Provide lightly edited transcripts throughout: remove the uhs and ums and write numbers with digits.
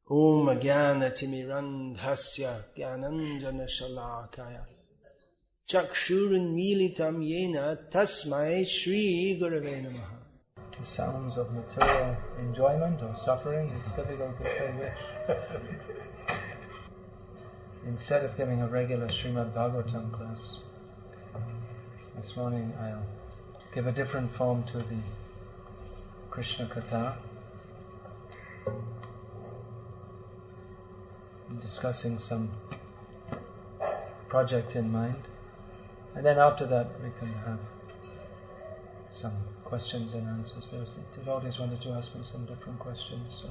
Om Jnanatimmirandhasya Jnananjana Shalakaya Chakshurunmilitam Yena Tasmai Shri Gurave Namaha. The sounds of material enjoyment or suffering, it's difficult to say which. Instead of giving a regular Srimad Bhagavatam class, this morning I'll give a different form to the Krishna Katha, discussing some project in mind, and then after that we can have some questions and answers. The devotees wanted to ask me some different questions, so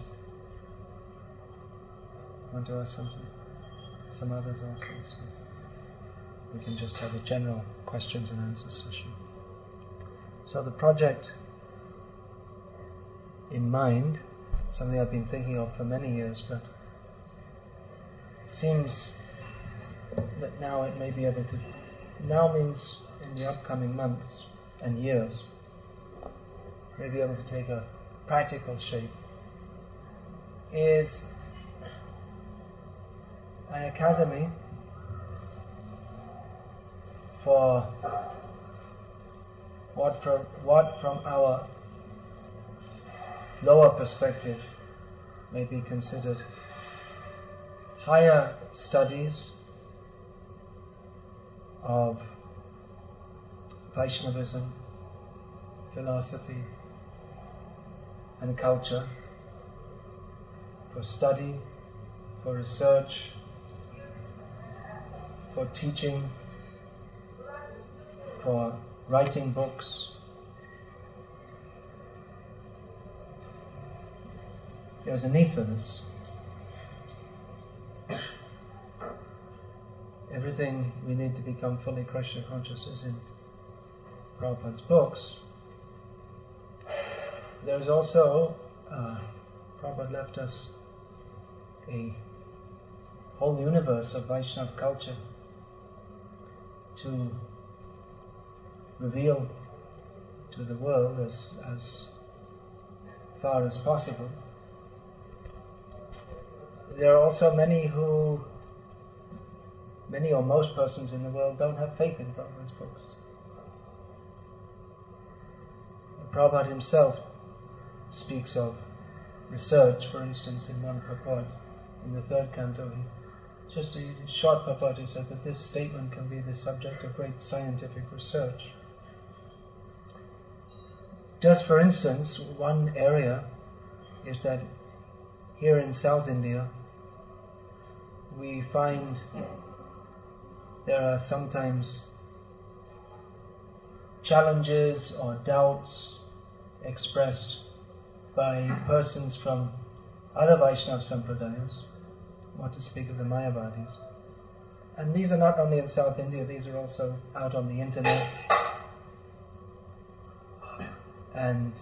I want to ask something. Some others also, so we can just have a general questions and answers session. So the project in mind, something I've been thinking of for many years, but it seems that now it may be able to, now means in the upcoming months and years, may be able to take a practical shape, is an academy for what from our lower perspective may be considered higher studies of Vaishnavism, philosophy and culture, for study, for research, for teaching, for writing books. There's a need for this. Everything we need to become fully Krishna conscious is in Prabhupada's books. There's also, Prabhupada left us a whole universe of Vaishnava culture to reveal to the world as far as possible. There are also many or most persons in the world don't have faith in Prabhupada's books. Prabhupada himself speaks of research, for instance, in one purport, in the third canto. Just a short purport, he said that this statement can be the subject of great scientific research. Just for instance, one area is that here in South India, we find there are sometimes challenges or doubts expressed by persons from other Vaishnava sampradayas, what to speak of the Mayavadis. And these are not only in South India, these are also out on the internet. And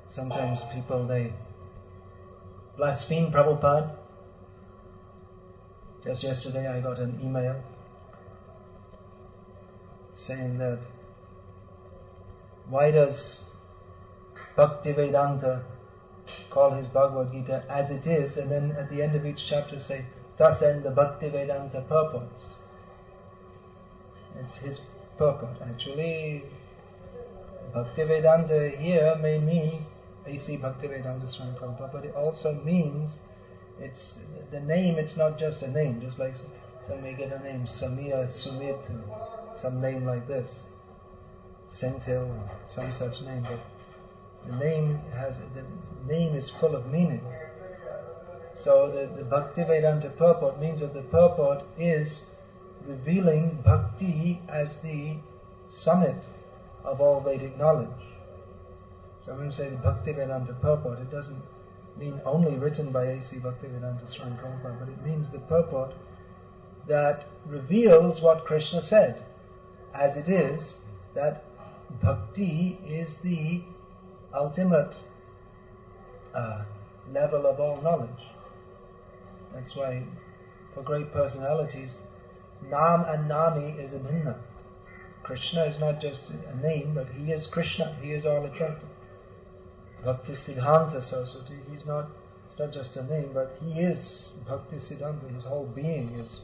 sometimes people, they blaspheme Prabhupada. Just yesterday I got an email saying that, why does Bhaktivedanta call his Bhagavad Gita as it is, and then at the end of each chapter say, thus end the Bhaktivedanta purports. It's his purport. Actually, Bhaktivedanta here may mean A.C. Bhaktivedanta Swami Prabhupada, but it also means, it's the name, it's not just a name, just like some may get a name, Samir Sumit, some name like this, Senthil, some such name, but the name is full of meaning. So the Bhaktivedanta purport means that the purport is revealing bhakti as the summit of all Vedic knowledge. So when we say the Bhaktivedanta purport, it doesn't mean only written by A.C. Bhaktivedanta Swami Prabhupada, but it means the purport that reveals what Krishna said, as it is, that bhakti is the ultimate level of all knowledge. That's why for great personalities, Nam and Nami is a bhinna. Krishna is not just a name, but he is Krishna, he is all attractive. Bhakti Siddhanta Saraswati, he's not not just a name, but he is Bhakti Siddhanta. His whole being is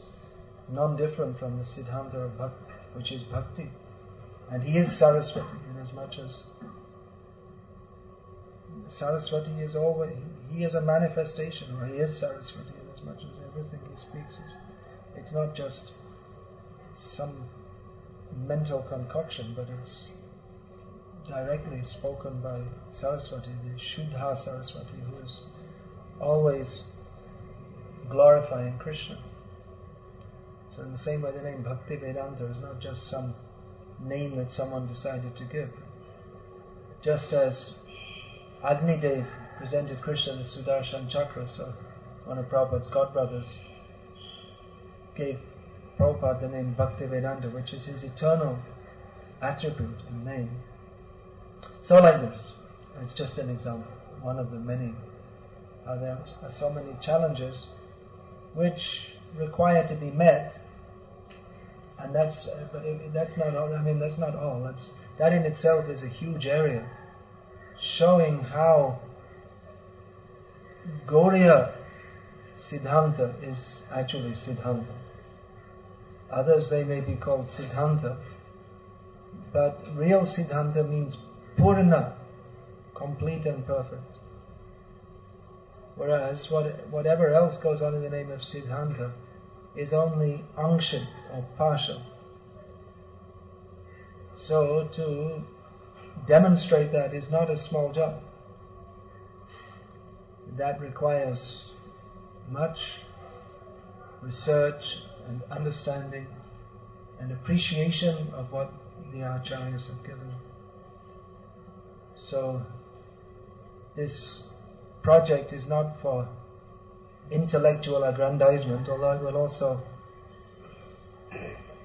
non-different from the Siddhanta of Bhakti, which is Bhakti. And he is Saraswati, in as much as Saraswati is always, he is a manifestation, or he is Saraswati, in as much as everything he speaks is, it's not just some mental concoction, but it's directly spoken by Saraswati, the Shuddha Saraswati, who is always glorifying Krishna. So in the same way, the name Bhakti Vedanta is not just some name that someone decided to give. Just as Agnidev presented Krishna the Sudarshan Chakra, so one of Prabhupada's godbrothers gave Prabhupada the name Bhakti Vedanta, which is his eternal attribute and name. So like this, it's just an example, one of the many. There are so many challenges which require to be met, and that's not all. I mean, that's not all. That in itself is a huge area, showing how Gauriya Siddhanta is actually Siddhanta. Others, they may be called Siddhanta, but real Siddhanta means Purna, complete and perfect. Whereas whatever else goes on in the name of Siddhanta is only Angshit or partial. So to demonstrate that is not a small job. That requires much research and understanding and appreciation of what the Acharyas have given. So this project is not for intellectual aggrandizement, although it will also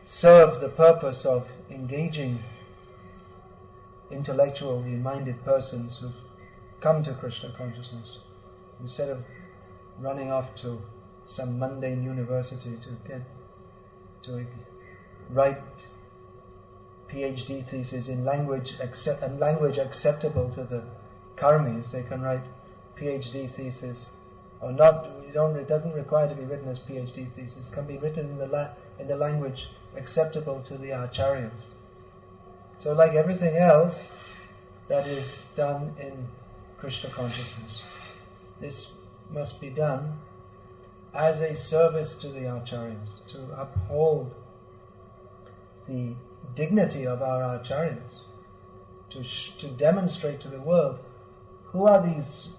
serve the purpose of engaging intellectually minded persons who've come to Krishna consciousness, instead of running off to some mundane university to write PhD thesis in language acceptable to the karmis. They can write PhD thesis, or not. It doesn't require to be written as PhD thesis. It can be written in the language acceptable to the acharyas. So, like everything else that is done in Krishna consciousness, this must be done as a service to the acharyas, to uphold the dignity of our acharyas, to demonstrate to the world who are these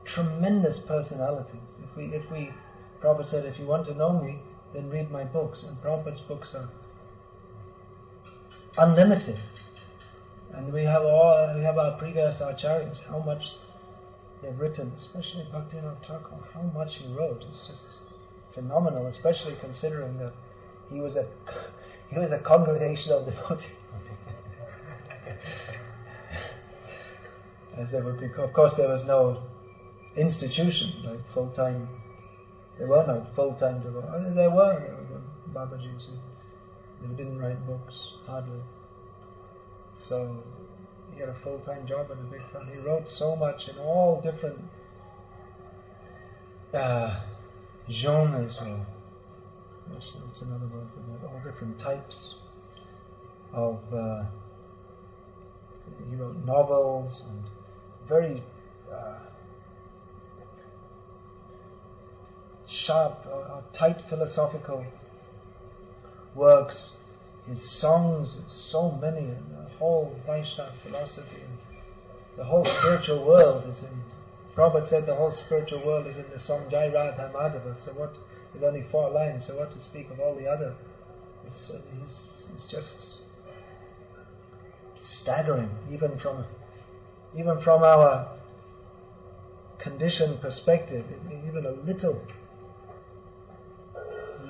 tremendous personalities. If we Prabhupada said, if you want to know me, then read my books, and Prabhupada's books are unlimited. And we have our previous acharyas, how much they've written, especially Bhaktivinoda Thakur, how much he wrote. It's just phenomenal, especially considering that he was a congregation of devotees. As there would be, of course, there was no institution like full-time. There were no full-time devotees. There were Babajis who didn't write books hardly. So he had a full-time job at a big firm. He wrote so much in all different genres, or what's another word for that? All different types of. He wrote novels and very sharp, tight philosophical works. His songs, so many, and the whole Vaishnava philosophy, and the whole spiritual world is in. Prabhupada said the whole spiritual world is in the song Jai Radha Madhava. So what? There's only 4 lines. So what to speak of all the other? It's just staggering, even from our conditioned perspective. Even a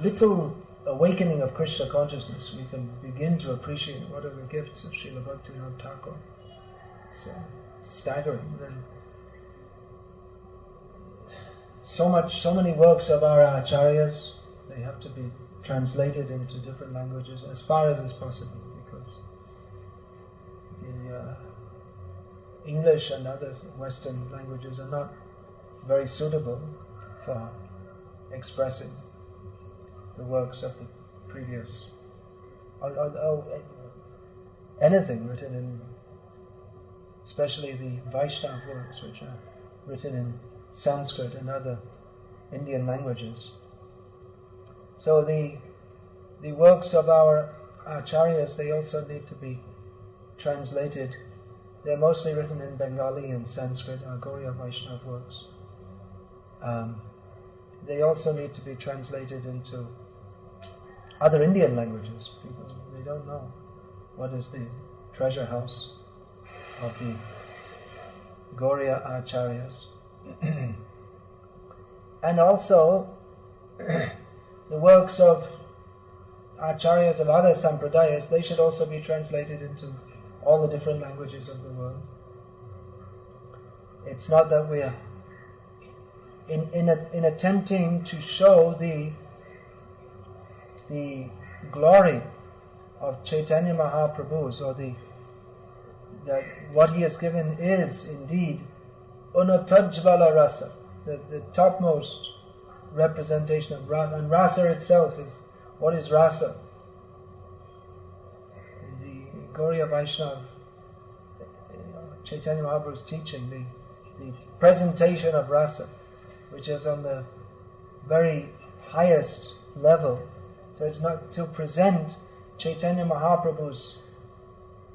little awakening of Krishna consciousness, we can begin to appreciate what are the gifts of Srila Bhaktivinoda Thakur. So staggering. Then so many works of our acharyas, they have to be translated into different languages as far as is possible, because the English and other Western languages are not very suitable for expressing the works of the previous, anything written in, especially the Vaishnava works, which are written in Sanskrit and other Indian languages. So the works of our acharyas, they also need to be translated. They're mostly written in Bengali and Sanskrit, our Gauriya Vaishnava works. They also need to be translated into other Indian languages. People, they don't know what is the treasure house of the Gauriya acharyas. And also the works of acharyas of other sampradayas, they should also be translated into all the different languages of the world. It's not that we are in attempting to show the glory of Chaitanya Mahaprabhu's, or that what he has given is indeed unatajvala rasa, the topmost representation of rasa. And rasa itself is, what is rasa? The Gauriya Vaishnava, Chaitanya Mahaprabhu's teaching, the presentation of rasa, which is on the very highest level. So it's not to present Chaitanya Mahaprabhu's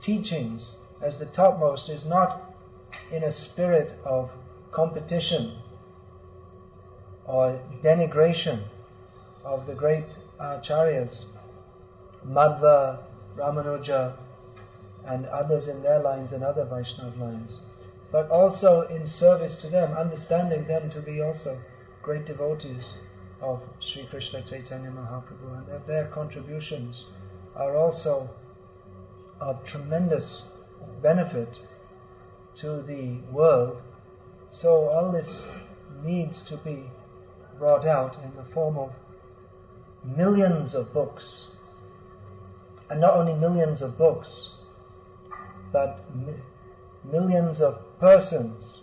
teachings as the topmost, is not in a spirit of competition or denigration of the great acharyas, Madhva, Ramanuja, and others in their lines and other Vaishnava lines, but also in service to them, understanding them to be also great devotees of Sri Krishna Chaitanya Mahaprabhu, and that their contributions are also of tremendous benefit to the world. So all this needs to be brought out in the form of millions of books, and not only millions of books, but millions of persons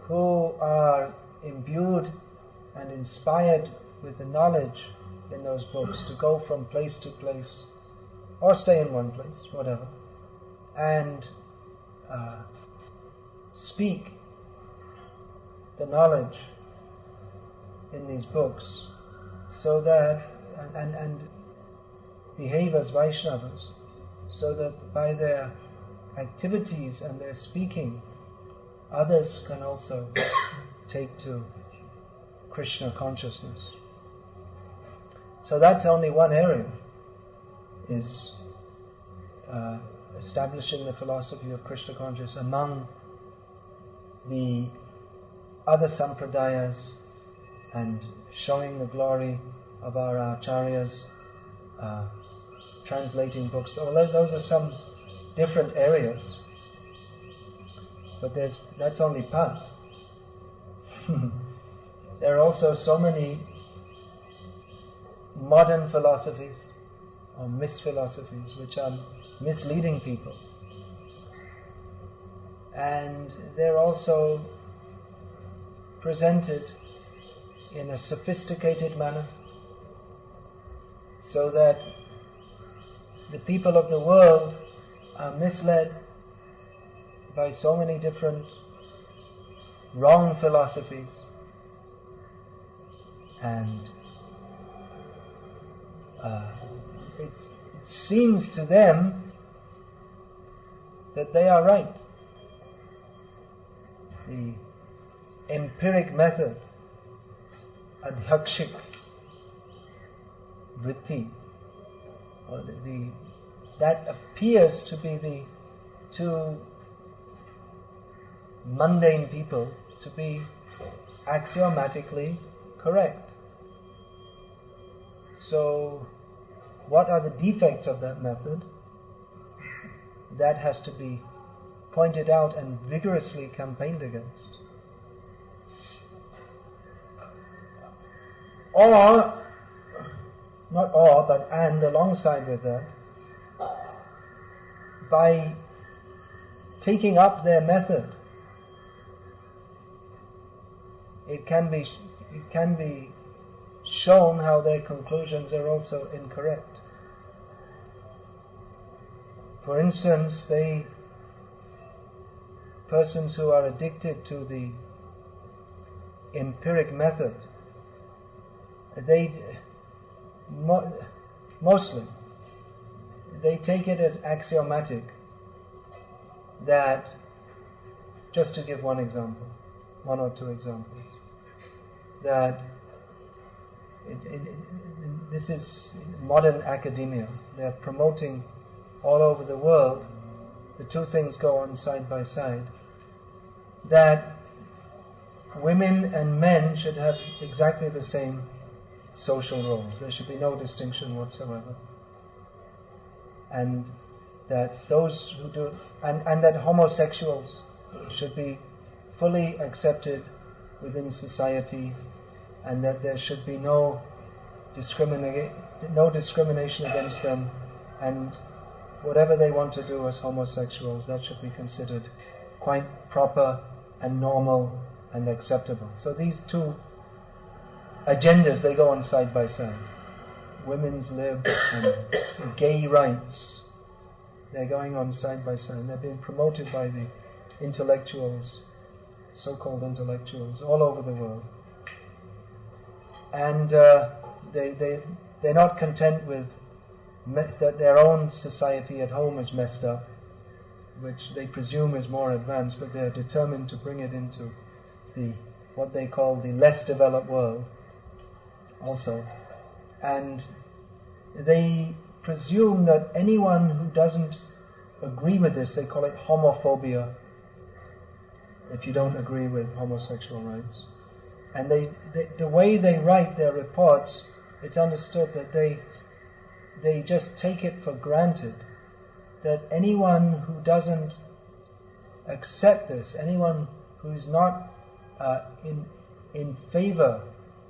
who are imbued and inspired with the knowledge in those books to go from place to place, or stay in one place, whatever, and speak the knowledge in these books, so that and behave as Vaishnavas, so that by their activities and their speaking, others can also take to Krishna consciousness. So that's only one area, is establishing the philosophy of Krishna consciousness among the other sampradayas and showing the glory of our acharyas, translating books. So those are some different areas, but that's only part. There are also so many modern philosophies or misphilosophies which are misleading people, and they're also presented in a sophisticated manner, so that the people of the world are misled by so many different wrong philosophies, and it seems to them that they are right. The empiric method, adhyakshik vritti, or that appears to be to mundane people to be axiomatically correct. So, what are the defects of that method? That has to be pointed out and vigorously campaigned against. Or, not or, but and alongside with that, by taking up their method it can be shown how their conclusions are also incorrect. For instance, persons who are addicted to the empiric method, mostly they take it as axiomatic that, just to give one or two examples, that this is modern academia. They're promoting all over the world, the two things go on side by side, that women and men should have exactly the same social roles. There should be no distinction whatsoever. And that those who do, and that homosexuals should be fully accepted within society, and that there should be no discrimination against them, and whatever they want to do as homosexuals, that should be considered quite proper and normal and acceptable. So these two agendas, they go on side by side. Women's lib and gay rights, they're going on side by side. They're being promoted by the intellectuals, so-called intellectuals, all over the world. And they're not content with that their own society at home is messed up, which they presume is more advanced, but they're determined to bring it into what they call the less developed world also. And they presume that anyone who doesn't agree with this, they call it homophobia, if you don't agree with homosexual rights. And the way they write their reports, it's understood that they just take it for granted that anyone who doesn't accept this, anyone who's not in favor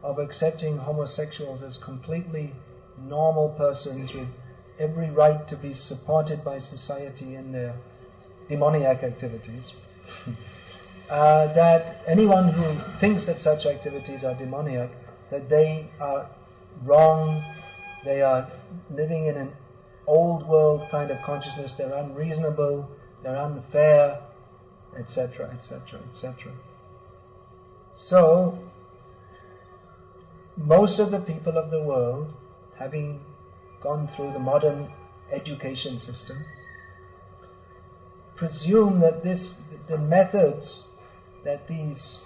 of accepting homosexuals as completely normal persons with every right to be supported by society in their demoniac activities, that anyone who thinks that such activities are demoniac, that they are wrong, they are living in an old world kind of consciousness, they're unreasonable, they're unfair, etc., etc., etc. So, most of the people of the world, having gone through the modern education system, presume that the methods that these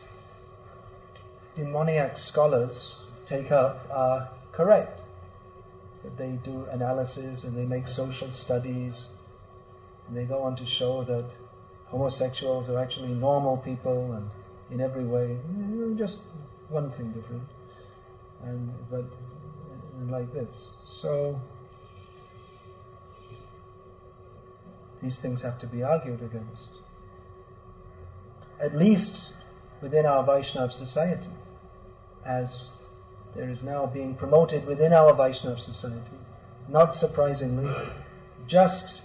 demoniac scholars take up are correct. That they do analysis and they make social studies, and they go on to show that homosexuals are actually normal people and in every way, just one thing different, but like this. So these things have to be argued against, at least within our Vaishnava society, as there is now being promoted within our Vaishnava society. Not surprisingly, just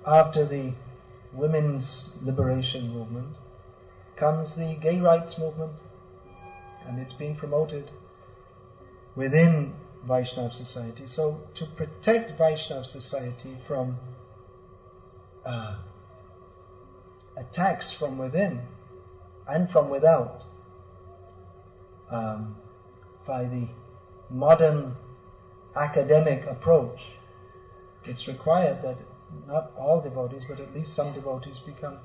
after the women's liberation movement comes the gay rights movement, and it's being promoted within Vaishnava society. So to protect Vaishnava society from attacks from within and from without, by the modern academic approach, it's required that not all devotees, but at least some devotees become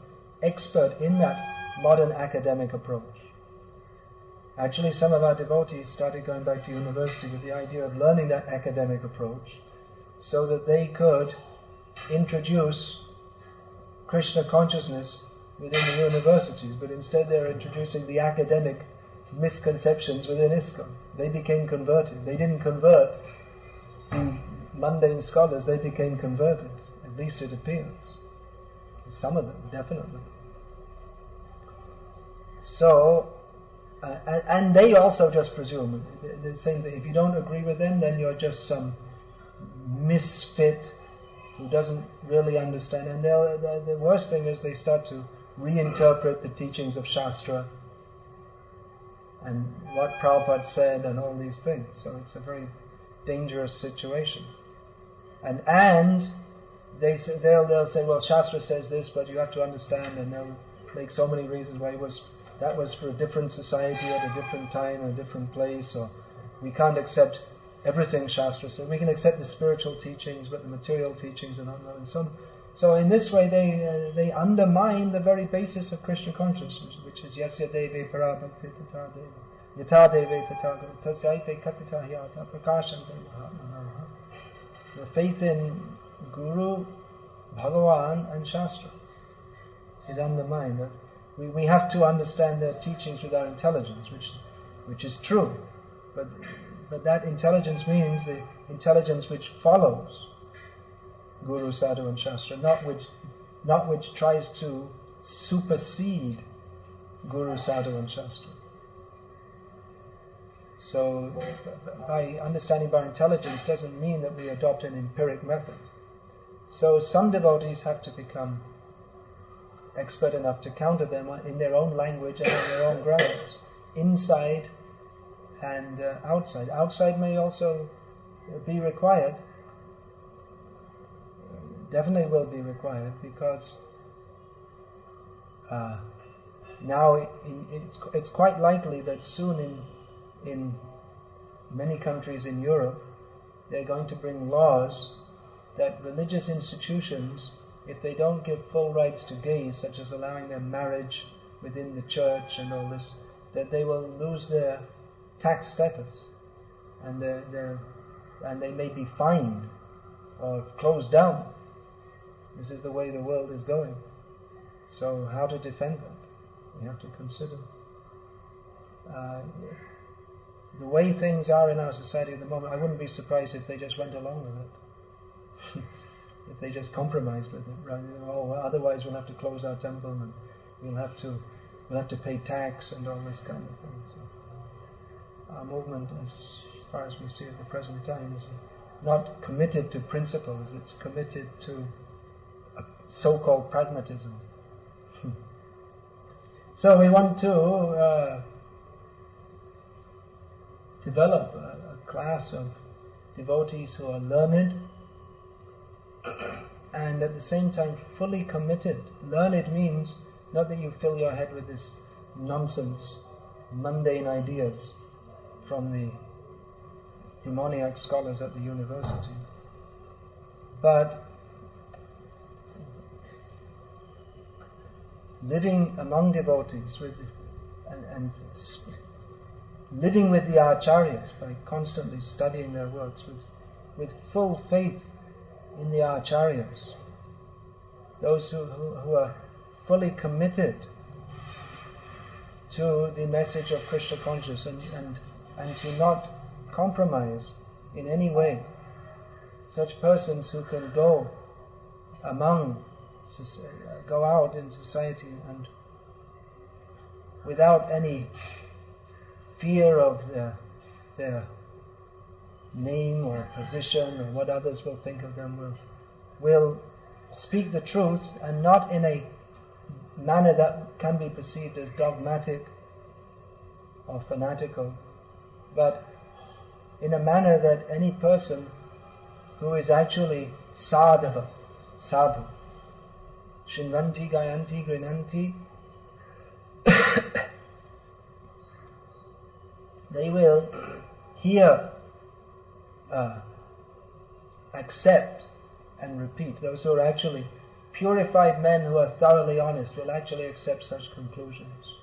expert in that modern academic approach. Actually, some of our devotees started going back to university with the idea of learning that academic approach so that they could introduce Krishna consciousness within the universities, but instead they're introducing the academic misconceptions within ISKCON. They became converted. They didn't convert the mundane scholars, they became converted. At least it appears. Some of them, definitely. So, and they also just presume, they're saying that if you don't agree with them, then you're just some misfit who doesn't really understand. And the worst thing is they start to reinterpret the teachings of Shastra and what Prabhupada said and all these things. So it's a very dangerous situation. And they'll say, well, Shastra says this, but you have to understand, and they'll make so many reasons why that was for a different society at a different time, a different place, or we can't accept everything Shastra says. We can accept the spiritual teachings, but the material teachings are not. And so in this way, they undermine the very basis of Krishna consciousness, which is Yasya Deve Parabhakti Tata Deva Yata Deve Tata Tasyaite Katita Hyata Prakashante Mahatma. The faith in Guru, Bhagavan and Shastra is undermined. We have to understand their teachings with our intelligence, which is true. But that intelligence means the intelligence which follows Guru, Sadhu and Shastra, not which tries to supersede Guru, Sadhu and Shastra. So by understanding by intelligence doesn't mean that we adopt an empiric method. So some devotees have to become expert enough to counter them in their own language and on their own grounds, inside and outside. Outside may also be required, definitely will be required, because now it's quite likely that soon in many countries in Europe they're going to bring laws that religious institutions, if they don't give full rights to gays, such as allowing their marriage within the church and all this, that they will lose their tax status, and they may be fined or closed down. This is the way the world is going. So how to defend that? We have to consider. The way things are in our society at the moment, I wouldn't be surprised if they just went along with it. If they just compromised with it, right? Otherwise we'll have to close our temple, and we'll have to pay tax and all this kind of thing. So our movement, as far as we see at the present time, is not committed to principles, it's committed to a so-called pragmatism. So we want to develop a class of devotees who are learned and at the same time fully committed. Learned means not that you fill your head with this nonsense, mundane ideas from the demoniac scholars at the university, but living among devotees and living with the acharyas by constantly studying their works with full faith in the acharyas, those who are fully committed to the message of Krishna consciousness and to not compromise in any way. Such persons who can go out in society and without any fear of their name or position or what others will think of them, will speak the truth, and not in a manner that can be perceived as dogmatic or fanatical, but in a manner that any person who is actually sadhu, Shinvanti, Gayanti, Grinanti, they will hear, accept and repeat. Those who are actually purified men who are thoroughly honest will actually accept such conclusions.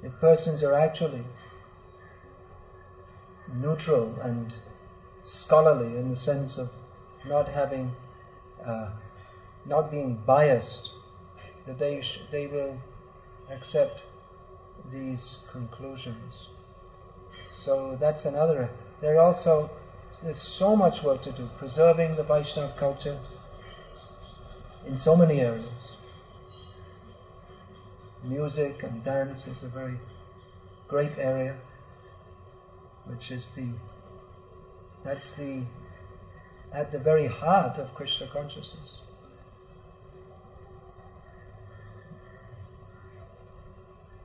If persons are actually neutral and scholarly in the sense of not being biased, that they will accept these conclusions. So that's another. There's so much work to do, preserving the Vaishnava culture in so many areas. Music and dance is a very great area, which is at the very heart of Krishna consciousness.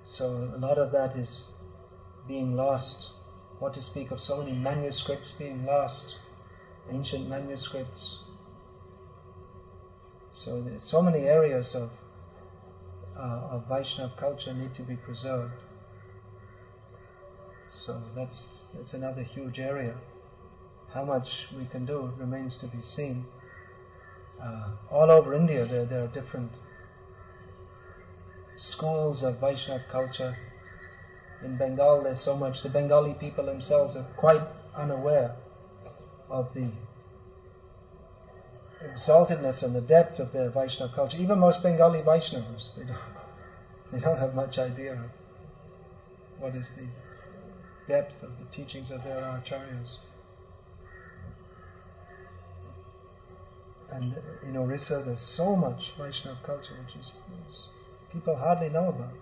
So a lot of that is being lost, what to speak of so many manuscripts being lost, ancient manuscripts. So there's so many areas of Vaishnava culture need to be preserved. So that's another huge area. How much we can do remains to be seen. All over India there are different schools of Vaishnava culture. In Bengal there's so much. The Bengali people themselves are quite unaware of the exaltedness and the depth of their Vaishnava culture. Even most Bengali Vaishnavas, they don't have much idea of what is the depth of the teachings of their acharyas. And in Orissa there's so much Vaishnava culture which is people hardly know about.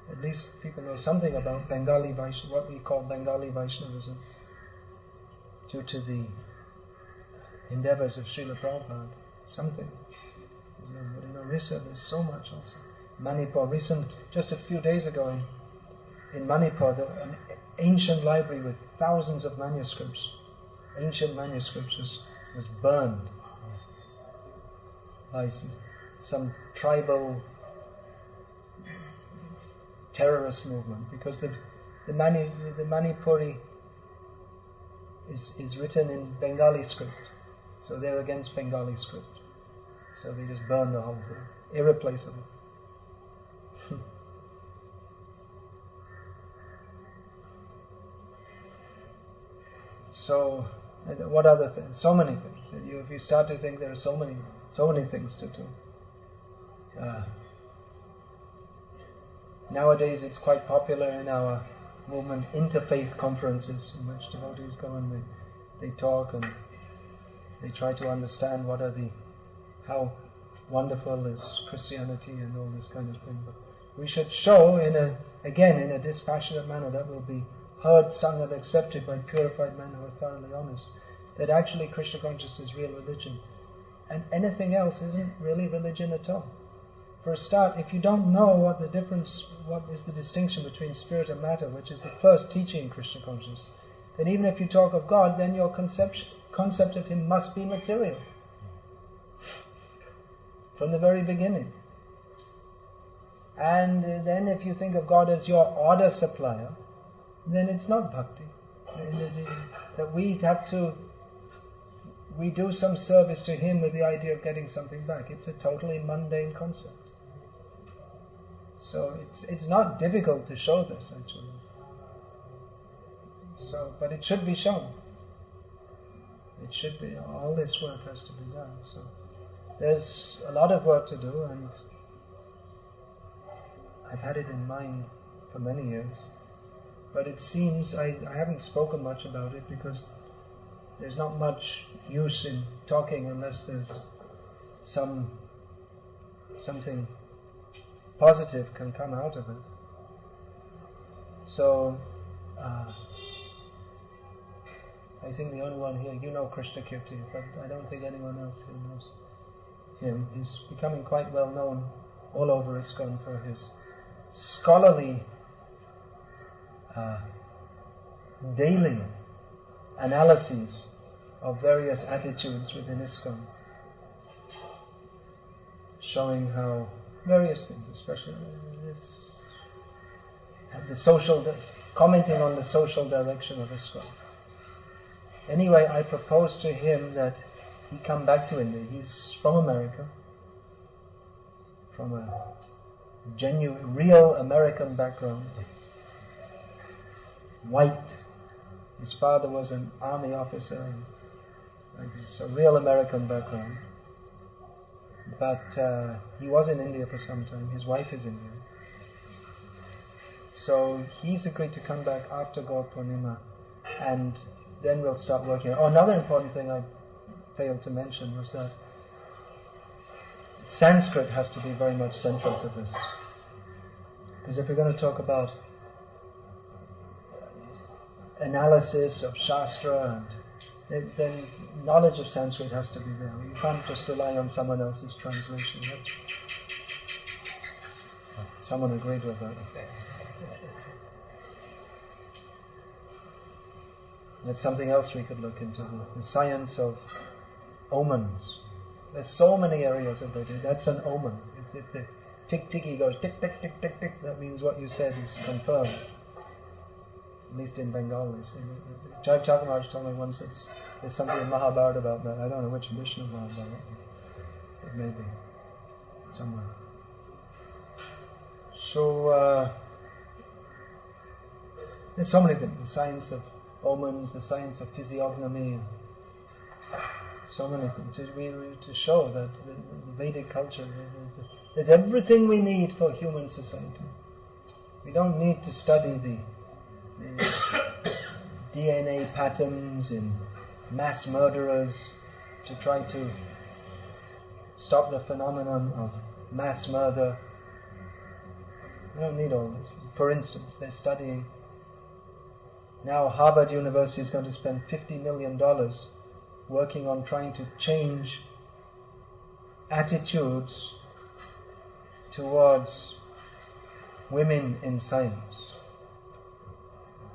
At least people know something about Bengali Vaishnava, what we call Bengali Vaishnavism, due to the endeavors of Srila Prabhupada. Something. But in Orissa there's so much also. Manipur, just a few days ago in Manipur, an ancient library with thousands of manuscripts, ancient manuscripts was burned by some tribal terrorist movement, because the Manipuri is written in Bengali script, so they're against Bengali script, so they just burn the whole thing, irreplaceable. So, what other things? So many things. If you start to think, there are so many things to do. Nowadays it's quite popular in our movement, interfaith conferences in which devotees go and they talk and they try to understand how wonderful is Christianity and all this kind of thing. But we should show in a dispassionate manner that will be heard, sung and accepted by purified men who are thoroughly honest, that actually Krishna consciousness is real religion. And anything else isn't really religion at all. For a start, if you don't know what is the distinction between spirit and matter, which is the first teaching in Krishna consciousness, then even if you talk of God, then your concept of Him must be material. From the very beginning. And then if you think of God as your order supplier, then it's not bhakti. That we do some service to Him with the idea of getting something back. It's a totally mundane concept. So it's not difficult to show this actually. So, but it should be shown. It should be. All this work has to be done. So there's a lot of work to do, and I've had it in mind for many years. But it seems I haven't spoken much about it because there's not much use in talking unless there's something positive can come out of it. So I think the only one here, you know Krishna Kirti, but I don't think anyone else here knows him. He's becoming quite well known all over ISKCON for his scholarly daily analyses of various attitudes within ISKCON, showing how various things, especially this, commenting on the social direction of ISKCON. Anyway, I proposed to him that he come back to India. He's from America, from a genuine, real American background. White. His father was an army officer, so real American background. But he was in India for some time. His wife is Indian. So he's agreed to come back after Gaur Purnima, and then we'll start working. Oh, another important thing I failed to mention was that Sanskrit has to be very much central to this. Because if we're going to talk about analysis of Shastra, and then knowledge of Sanskrit has to be there. You can't just rely on someone else's translation. Someone agreed with that. That's something else we could look into, the science of omens. There's so many areas of Vedic. That's an omen. If the tick-ticky goes tick-tick-tick-tick-tick, that means what you said is confirmed. At least in Bengal, they say. Jai Chakramaraj told me once there's something in Mahabharata about that. I don't know which edition of Mahabharata. It may be somewhere. So, there's so many things. The science of omens, the science of physiognomy, so many things to show that the Vedic culture, there's everything we need for human society. We don't need to study the DNA patterns in mass murderers to try to stop the phenomenon of mass murder. We don't need all this. For instance, they're studying now. Harvard University is going to spend $50 million working on trying to change attitudes towards women in science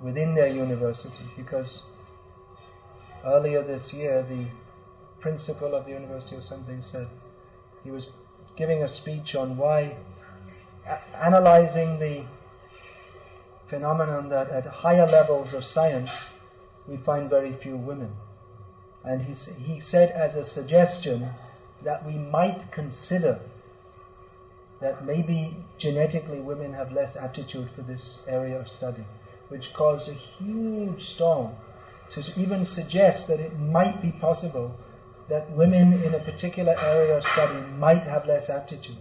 within their university, because earlier this year the principal of the university or something said, he was giving a speech on why, analyzing the phenomenon that at higher levels of science we find very few women. And he said as a suggestion that we might consider that maybe genetically women have less aptitude for this area of study, which caused a huge storm to even suggest that it might be possible that women in a particular area of study might have less aptitude.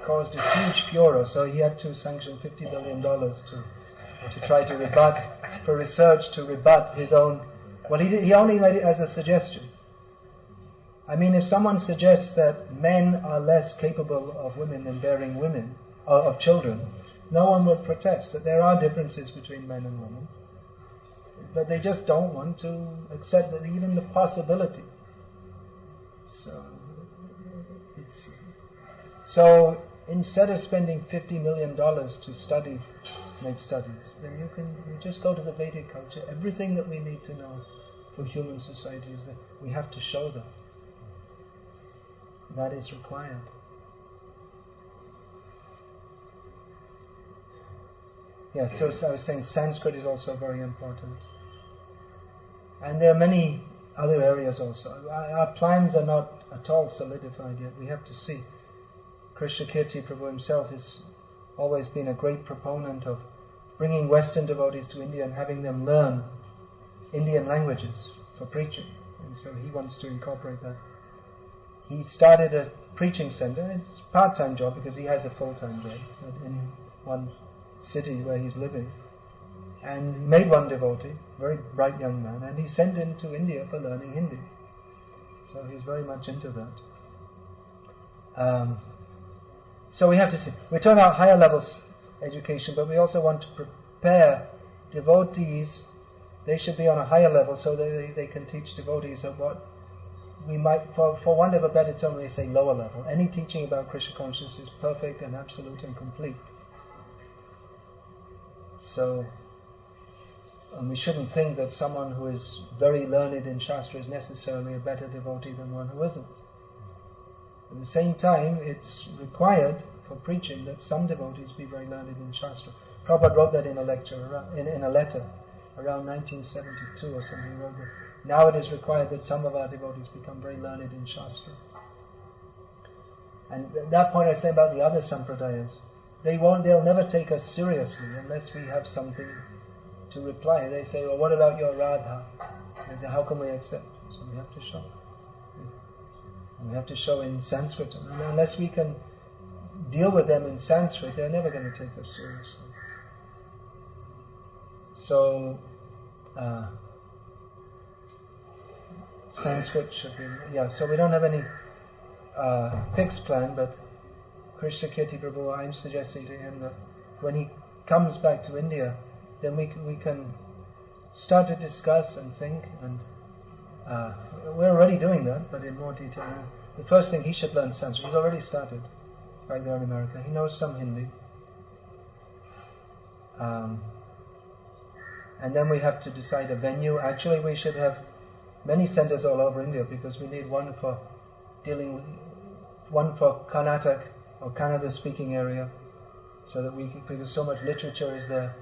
Caused a huge furor, so he had to sanction $50 billion to try to rebut, for research to rebut his own. Well, he only made it as a suggestion. I mean, if someone suggests that men are less capable of women than bearing women, of children, no one would protest. That there are differences between men and women, but they just don't want to accept that even the possibility. So instead of spending $50 million to make studies, then you just go to the Vedic culture. Everything that we need to know for human society is that we have to show them. That is required. Yeah, so I was saying Sanskrit is also very important. And there are many other areas also. Our plans are not at all solidified yet. We have to see. Krishna Kirti Prabhu himself has always been a great proponent of bringing Western devotees to India and having them learn Indian languages for preaching. And so he wants to incorporate that. He started a preaching center. It's a part-time job because he has a full-time job in one city where he's living. And he made one devotee, very bright young man, and he sent him to India for learning Hindi. So he's very much into that. So we have to see. We're talking about higher levels education, but we also want to prepare devotees. They should be on a higher level so they can teach devotees of what we might, for want of a better term, they say lower level. Any teaching about Krishna consciousness is perfect and absolute and complete. So, and we shouldn't think that someone who is very learned in Shastra is necessarily a better devotee than one who isn't. At the same time, it's required for preaching that some devotees be very learned in Shastra. Prabhupada wrote that in a lecture, in a letter, around 1972 or something. He wrote that now it is required that some of our devotees become very learned in Shastra. And at that point I say about the other sampradayas, they'll never take us seriously unless we have something to reply. They say, well, what about your Radha? They say, how can we accept? So we have to show. We have to show in Sanskrit. And unless we can deal with them in Sanskrit, they're never going to take us seriously. So, Sanskrit should be, so we don't have any fixed plan, but Krishna Kirti Prabhu, I'm suggesting to him that when he comes back to India, then we can start to discuss and think, and we're already doing that, but in more detail. The first thing, he should learn Sanskrit. He's already started right there in America. He knows some Hindi. And then we have to decide a venue. Actually, we should have many centers all over India, because we need one for Karnataka or Kannada speaking area, so that because so much literature is there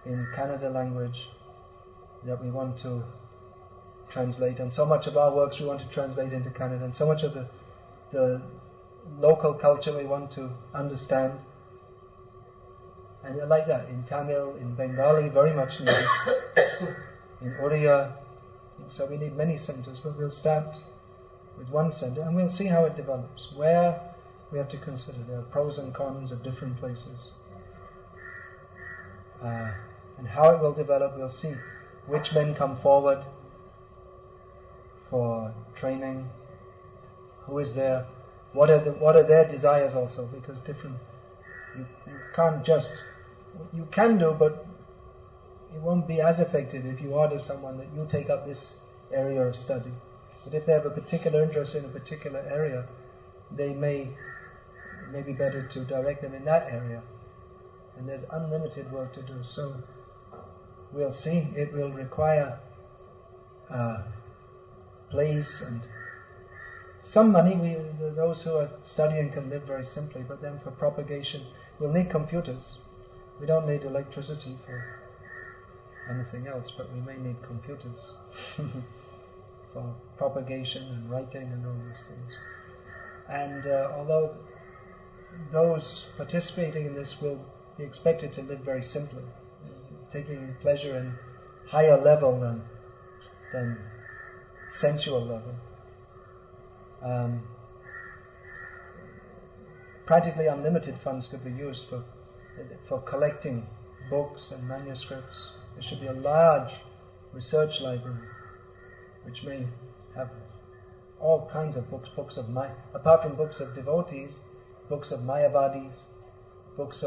in Kannada language that we want to translate, and so much of our works we want to translate into Kannada, and so much of the local culture we want to understand. And like that, in Tamil, in Bengali, very much needed, in Oriya. So we need many centers, but we'll start with one center, and we'll see how it develops. Where we have to consider, there are pros and cons of different places. And how it will develop, we'll see. Which men come forward for training, who is there, what are their desires also, because different, you can't just, you can do, but it won't be as effective if you order someone that you take up this area of study. But if they have a particular interest in a particular area, it may be better to direct them in that area. And there's unlimited work to do. So we'll see. It will require place and some money. Those who are studying can live very simply, but then for propagation, we'll need computers. We don't need electricity for anything else, but we may need computers for propagation and writing and all those things. And although those participating in this will be expected to live very simply, taking pleasure in higher level than sensual level. Practically unlimited funds could be used for collecting books and manuscripts. There should be a large research library which may have all kinds of books apart from books of devotees, books of Mayavadis, books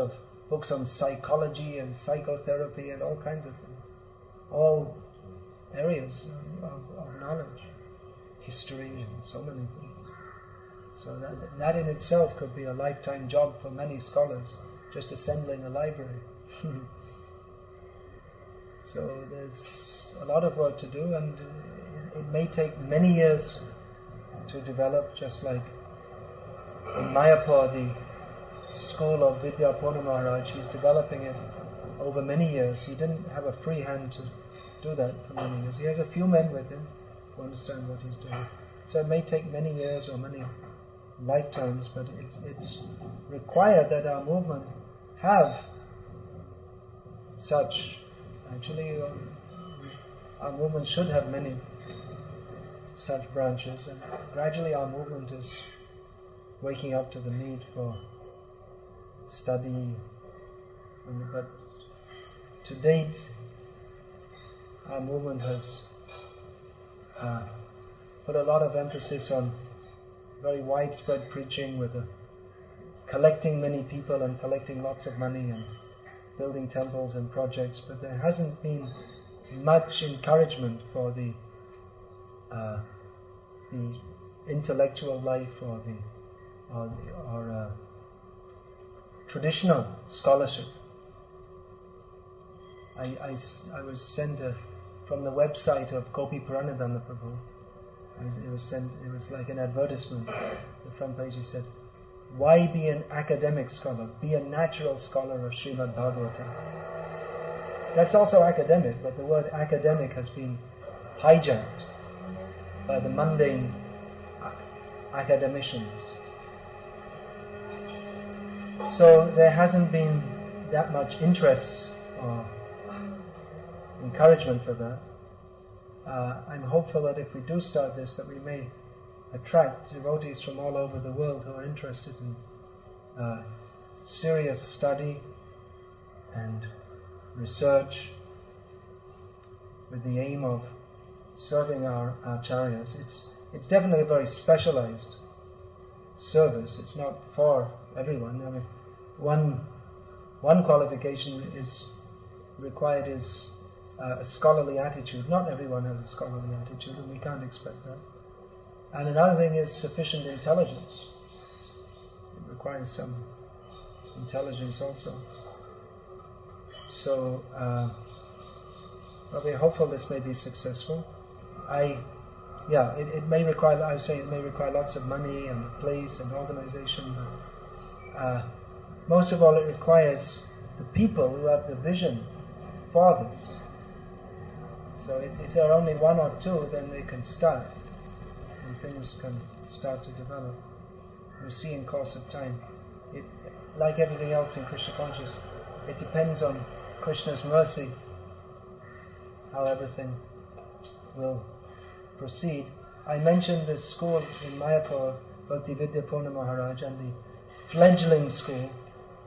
on psychology and psychotherapy and all kinds of things. All areas of knowledge, history and so many things. So that in itself could be a lifetime job for many scholars, just assembling a library. So there's a lot of work to do, and it may take many years to develop, just like in Mayapur, the school of Vidya Purna Maharaj, he's developing it over many years. He didn't have a free hand to do that for many years. He has a few men with him who understand what he's doing. So it may take many years or many lifetimes, but it's required that our movement have such. Actually, our movement should have many such branches, and gradually our movement is waking up to the need for study. But to date, our movement has put a lot of emphasis on very widespread preaching, with collecting many people and collecting lots of money and building temples and projects, but there hasn't been much encouragement for the intellectual life or traditional scholarship. I was sent from the website of Gopi Puranadana Prabhu. It was like an advertisement. The front page, he said, "Why be an academic scholar? Be a natural scholar of Srimad Bhagavatam." That's also academic, but the word academic has been hijacked by the mundane academicians. So there hasn't been that much interest or encouragement for that. I'm hopeful that if we do start this, that we may attract devotees from all over the world who are interested in serious study and research with the aim of serving our acharyas. It's definitely a very specialized service. It's not for everyone. I mean, one qualification is required is a scholarly attitude. Not everyone has a scholarly attitude, and we can't expect that. And another thing is sufficient intelligence. It requires some intelligence also. So But we're hopeful this may be successful. It may require, I was saying, it may require lots of money and a place and organization, but most of all it requires the people who have the vision for this. So if there are only one or two, then they can start, and things can start to develop. You see in course of time, like everything else in Krishna consciousness, it depends on Krishna's mercy how everything will proceed. I mentioned the school in Mayapur, Bhakti Vidya Purna Maharaj, and the fledgling school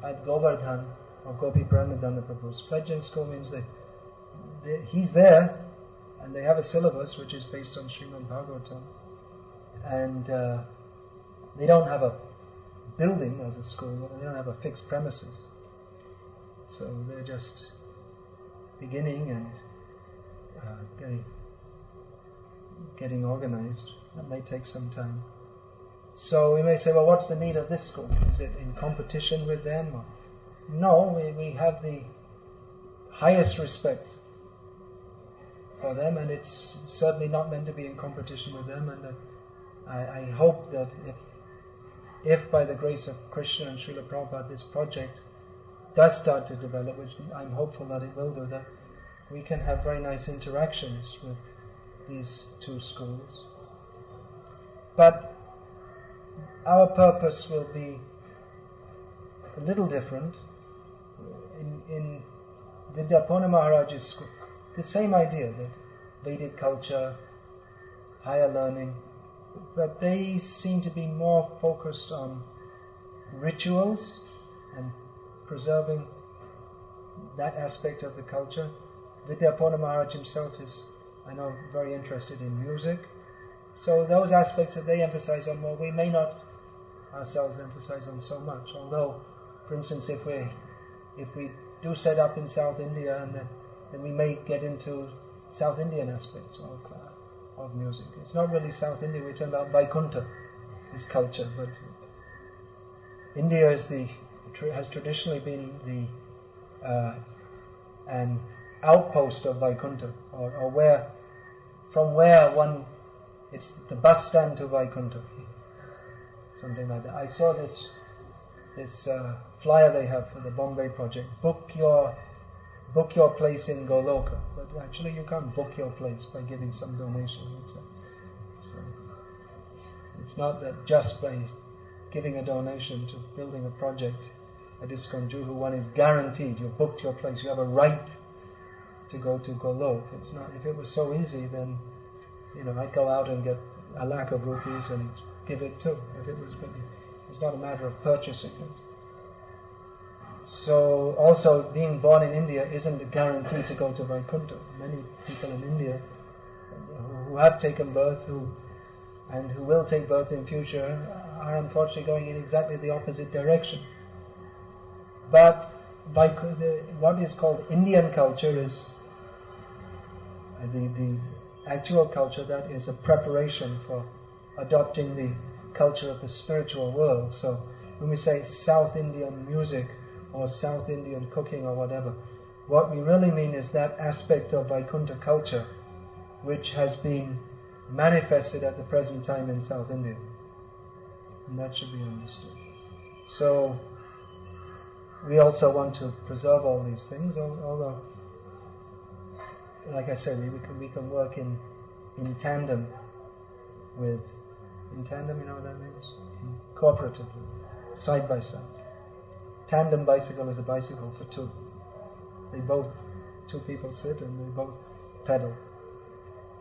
at Govardhan, or Gopi Pranadana Prabhu's. Fledgling school means that he's there, and they have a syllabus which is based on Srimad Bhagavatam, and they don't have a building as a school, they don't have a fixed premises. So they're just beginning and getting organized. That may take some time. So we may say, well, what's the need of this school? Is it in competition with them? Or? No, we have the highest respect for them, and it's certainly not meant to be in competition with them. And I hope that if by the grace of Krishna and Srila Prabhupada this project does start to develop, which I'm hopeful that it will do, that we can have very nice interactions with these two schools. But our purpose will be a little different. In Vidyapurna Maharaj's school, the same idea that Vedic culture, higher learning, but they seem to be more focused on rituals and preserving that aspect of the culture. Vidyapurna Maharaj himself is, I know, very interested in music. So those aspects that they emphasize on more, we may not ourselves emphasize on so much. Although, for instance, if we do set up in South India, and then we may get into South Indian aspects of music. It's not really South India. We turn out Vaikuntha is culture, but India has traditionally been an outpost of Vaikuntha, or from where it's the bus stand to Vaikuntha, something like that. I saw this flyer they have for the Bombay project. Book your place in Goloka, but actually you can't book your place by giving some donation. It's not that just by giving a donation to building a project at ISKCON Juhu one is guaranteed. You've booked your place. You have a right to go to Golok. It's not. If it was so easy, then I'd go out and get 1 lakh of rupees and give it too. If it was, but it's not a matter of purchasing it. So also being born in India isn't a guarantee to go to Vaikuntha. Many people in India who have taken birth and who will take birth in future are unfortunately going in exactly the opposite direction. But what is called Indian culture is the actual culture that is a preparation for adopting the culture of the spiritual world. So when we say South Indian music or South Indian cooking or whatever, what we really mean is that aspect of Vaikuntha culture which has been manifested at the present time in South India. And that should be understood. So we also want to preserve all these things, although, like I said, we can work in tandem with, in tandem, you know what that means? Cooperatively, side by side. Tandem bicycle is a bicycle for two. Two people sit and they both pedal.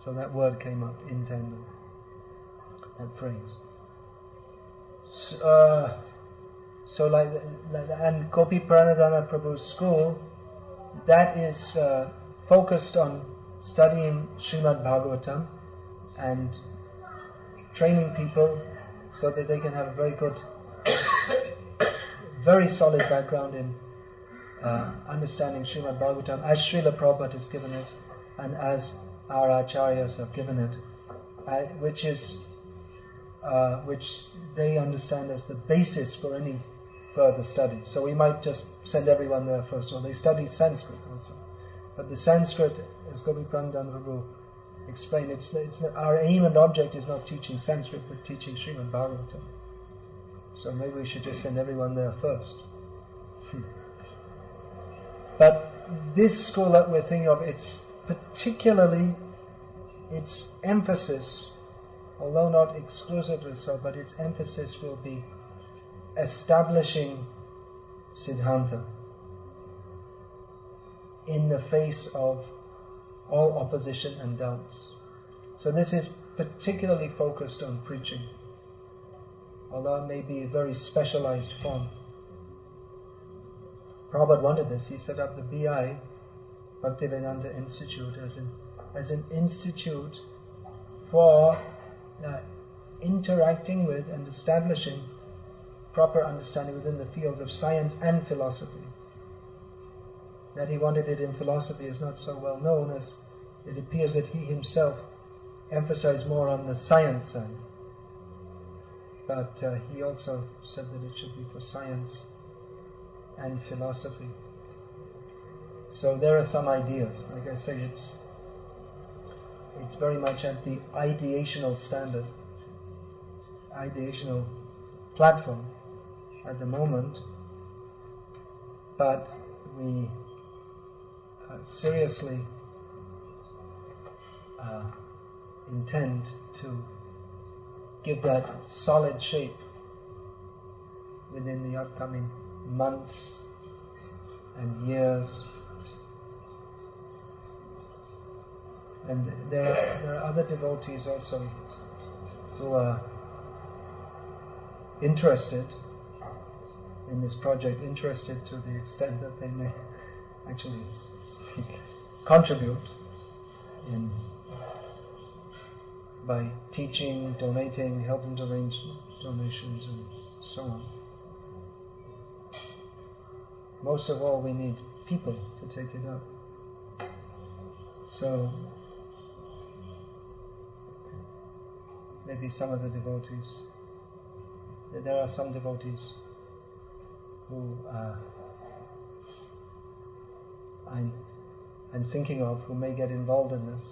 So that word came up, in tandem, that phrase. And Gopi Pranadana Prabhu's school, that is focused on studying Srimad Bhagavatam and training people so that they can have a very good, very solid background in understanding Srimad Bhagavatam as Srila Prabhupada has given it and as our acharyas have given it, which they understand as the basis for any further study. So we might just send everyone there first, or they study Sanskrit also. But the Sanskrit as Gopi Prandan Prabhu explained, our aim and object is not teaching Sanskrit, but teaching Srimad Bhagavatam. So maybe we should just send everyone there first. But this school that we're thinking of, its emphasis, although not exclusively so, but its emphasis will be establishing Siddhanta in the face of all opposition and doubts. So this is particularly focused on preaching, although it may be a very specialized form. Prabhupada wanted this. He set up the BI, Bhaktivedanta Institute, as an institute for interacting with and establishing proper understanding within the fields of science and philosophy. That he wanted it in philosophy is not so well known, as it appears that he himself emphasized more on the science side. But he also said that it should be for science and philosophy. So there are some ideas. Like I say, it's very much at the ideational standard, ideational platform at the moment, but we seriously intend to give that solid shape within the upcoming months and years. And there are other devotees also who are interested in this project, interested to the extent that they may actually contribute by teaching, donating, helping to arrange donations and so on. Most of all, we need people to take it up. So maybe some of the devotees, there are some devotees who I'm thinking of who may get involved in this.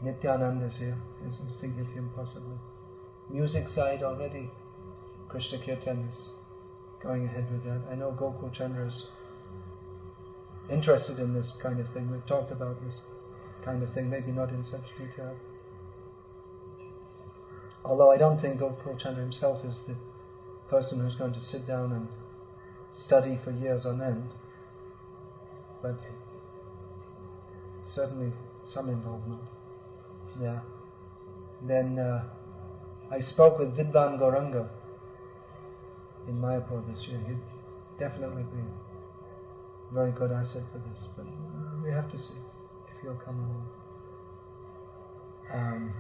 Nityananda is here. I was thinking of him possibly. Music side already, Krishna Kirtan is going ahead with that. I know Gokul Chandra is interested in this kind of thing. We've talked about this kind of thing, maybe not in such detail. Although I don't think Gokul Chandra himself is the person who's going to sit down and study for years on end. But certainly some involvement. Yeah. Then I spoke with Vidvan Gauranga in Mayapur this year. He'd definitely be a very good asset for this, but we have to see if he'll come along.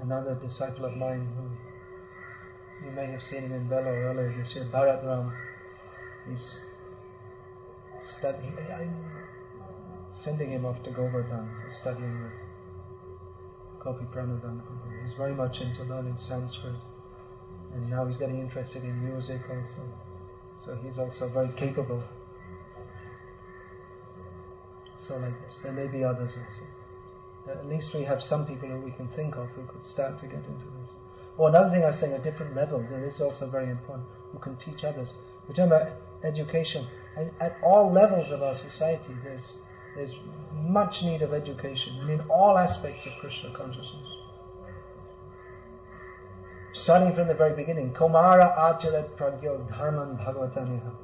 Another disciple of mine who you may have seen him in Vellore earlier this year, Bharat Ram, he's studying. I'm sending him off to Govardhan for studying with Gopi Pranadhan. He's very much into learning Sanskrit, and now he's getting interested in music also. So he's also very capable. So like this, there may be others also. At least we have some people who we can think of who could start to get into this. Oh, another thing I was saying, a different level, that is also very important, who can teach others. We're talking about education. At all levels of our society, there's much need of education, and in all aspects of Krishna consciousness. Starting from the very beginning, Komara Acharat Pragyo Dharman Bhagavataniha.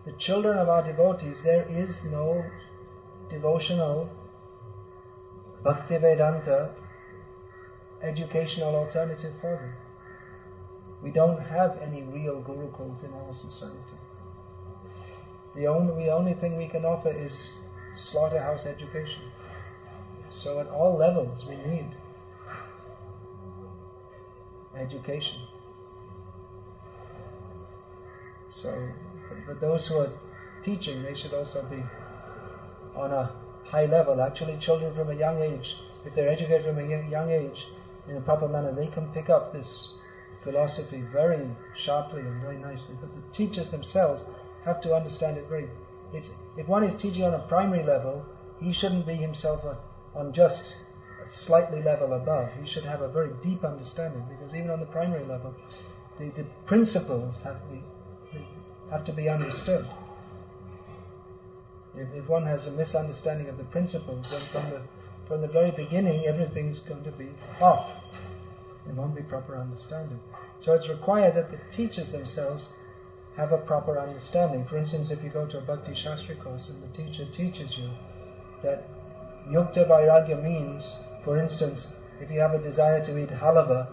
The children of our devotees, there is no devotional Bhaktivedanta educational alternative for them. We don't have any real gurukuls in our society. The only thing we can offer is slaughterhouse education. So at all levels we need education. So, but those who are teaching, they should also be on a high level. Actually, children from a young age, if they're educated from a young age in a proper manner, they can pick up this philosophy very sharply and very nicely, but the teachers themselves have to understand it very. If one is teaching on a primary level, he shouldn't be himself on just a slightly level above. He should have a very deep understanding, because even on the primary level, the principles have to be understood. If one has a misunderstanding of the principles, then from the very beginning, everything's going to be off. There won't be proper understanding. So it's required that the teachers themselves have a proper understanding. For instance, if you go to a Bhakti Shastri course and the teacher teaches you that Yukta Vairagya means, for instance, if you have a desire to eat halava,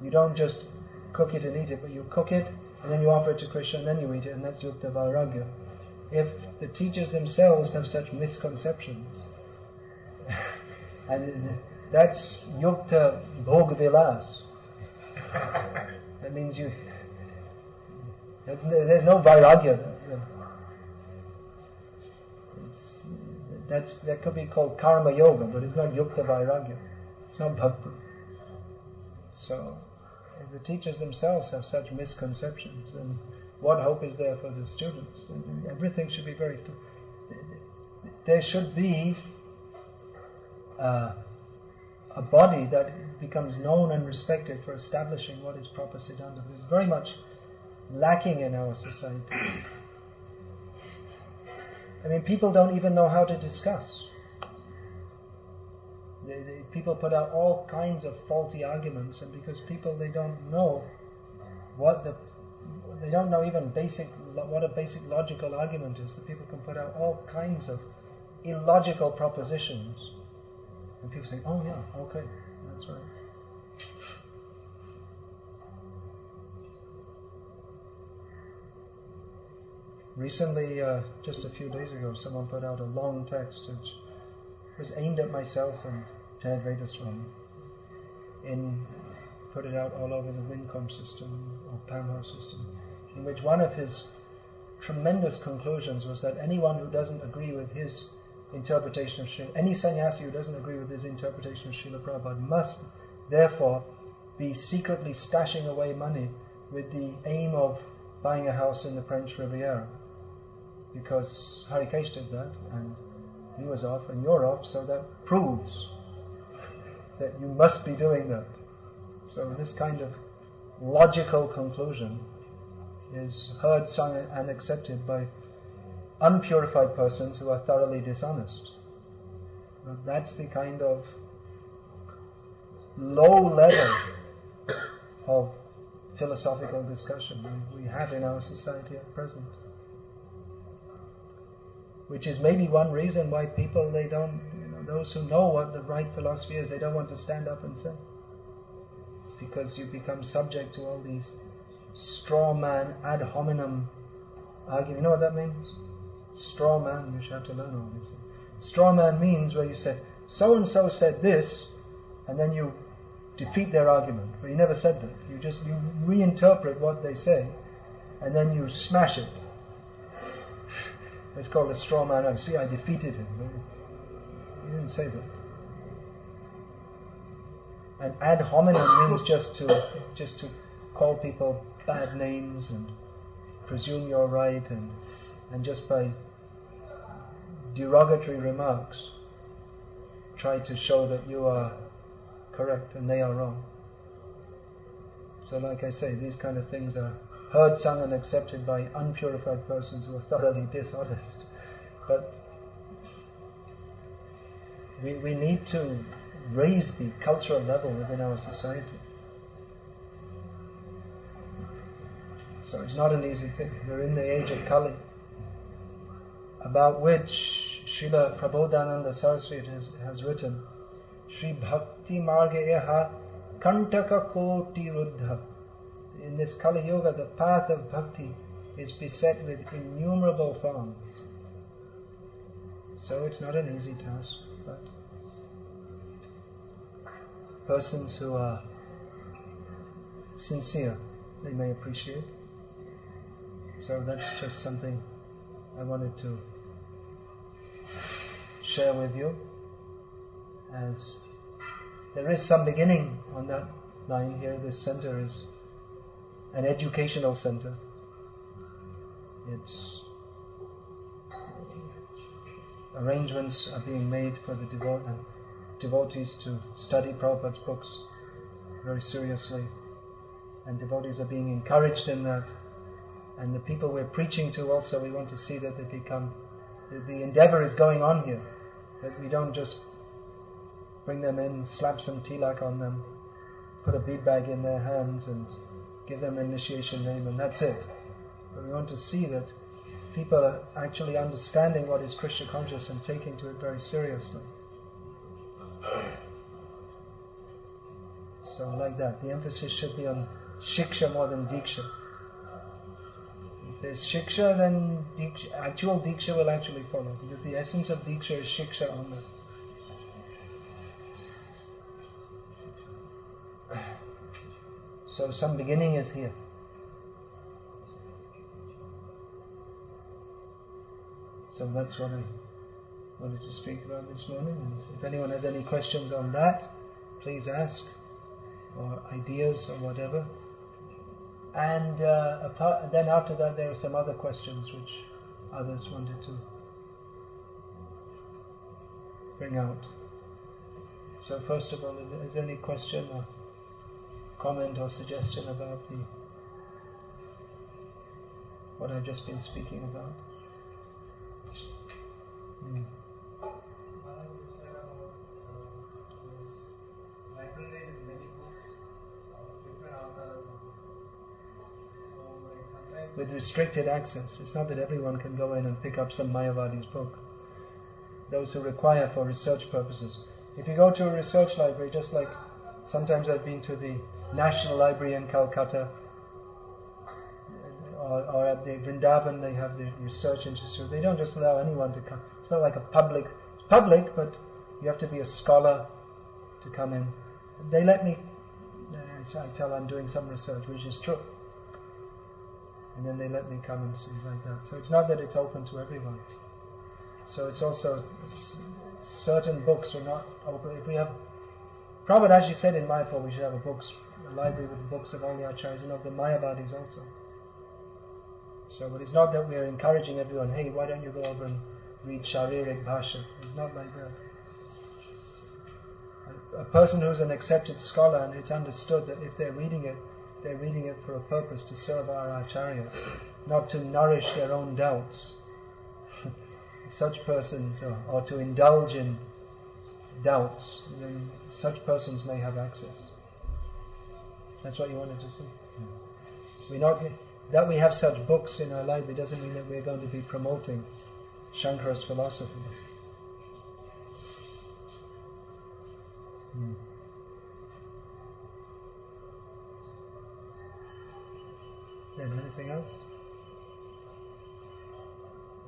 you don't just cook it and eat it, but you cook it and then you offer it to Krishna and then you eat it, and that's Yukta Vairagya. If the teachers themselves have such misconceptions, and that's Yukta Bhog Vilas. That means there's no Vairagya. That could be called Karma Yoga, but it's not Yukta Vairagya. It's not Bhakti. So, if the teachers themselves have such misconceptions, then what hope is there for the students? Everything should be very clear. There should be a body that becomes known and respected for establishing what is proper Siddhanta. It's very much lacking in our society. I mean, people don't even know how to discuss. People put out all kinds of faulty arguments, and because they don't know they don't know even what a basic logical argument is, that people can put out all kinds of illogical propositions. And people say, oh yeah, okay, that's right. Recently, just a few days ago, someone put out a long text which was aimed at myself and Jayad Veda Swami. Put it out all over the Wincom system or Pamho system, in which one of his tremendous conclusions was that anyone who doesn't agree with his interpretation of Srila, any sannyasi who doesn't agree with his interpretation of Srila Prabhupada must therefore be secretly stashing away money with the aim of buying a house in the French Riviera, because Harikesh did that and he was off and you're off, so that proves that you must be doing that. So this kind of logical conclusion is heard, sung and accepted by unpurified persons who are thoroughly dishonest. But that's the kind of low level of philosophical discussion we have in our society at present. Which is maybe one reason why people, those who know what the right philosophy is, they don't want to stand up and say. Because you become subject to all these straw man, ad hominem arguments. You know what that means? Straw man, you should have to learn all this. Straw man means where you say, so and so said this, and then you defeat their argument. But you never said that. You reinterpret what they say, and then you smash it. It's called a straw man. See, I defeated him. You didn't say that. And ad hominem means just to call people bad names and presume you're right, and just by derogatory remarks try to show that you are correct and they are wrong. So like I say, these kind of things are heard, sung and accepted by unpurified persons who are thoroughly dishonest. But we need to raise the cultural level within our society. So it's not an easy thing. We're in the age of Kali, about which Srila Prabodhananda Saraswati has written, Shri Bhakti Marga Kantaka Koti Ruddha. In this Kali Yuga, the path of bhakti is beset with innumerable thorns. So it's not an easy task, but persons who are sincere, they may appreciate. So that's just something I wanted to share with you, as there is some beginning on that line here. This center is an educational center. It's arrangements are being made for the devotees to study Prabhupada's books very seriously, and devotees are being encouraged in that. And the people we're preaching to also, we want to see that they become, the endeavor is going on here, that we don't just bring them in, slap some tilak on them, put a bead bag in their hands and give them an initiation name and that's it. But we want to see that people are actually understanding what is Krishna conscious and taking to it very seriously. So like that, the emphasis should be on shiksha more than diksha. If there's shiksha, then actual diksha will actually follow, because the essence of diksha is shiksha only. So some beginning is here. So that's what I wanted to speak about this morning. And if anyone has any questions on that, please ask, or ideas or whatever. And then after that there are some other questions which others wanted to bring out. So first of all, is there any question or comment or suggestion about what I've just been speaking about? Library with many books of different authors. So like sometimes With restricted access. It's not that everyone can go in and pick up some Mayavadi's book. Those who require for research purposes. If you go to a research library, just like sometimes I've been to the National Library in Calcutta, or at the Vrindavan they have the Research Institute. They don't just allow anyone to come. It's not like a public. It's public, but you have to be a scholar to come in. They let me. I tell I'm doing some research, which is true, and then they let me come and see like that. So it's not that it's open to everyone. So it's also certain books are not open. If we have, Prabhupada actually said in Mayapur we should have a library with the books of all the acharyas and of the Mayavadis also. So, but it's not that we are encouraging everyone, hey, why don't you go over and read Sharirik Bhasha? It's not like that. A person who's an accepted scholar, and it's understood that if they're reading it for a purpose to serve our acharyas, not to nourish their own doubts. Such persons, or to indulge in doubts, then such persons may have access. That's what you wanted to say. We're not... That we have such books in our library doesn't mean that we're going to be promoting Shankara's philosophy. Then anything else?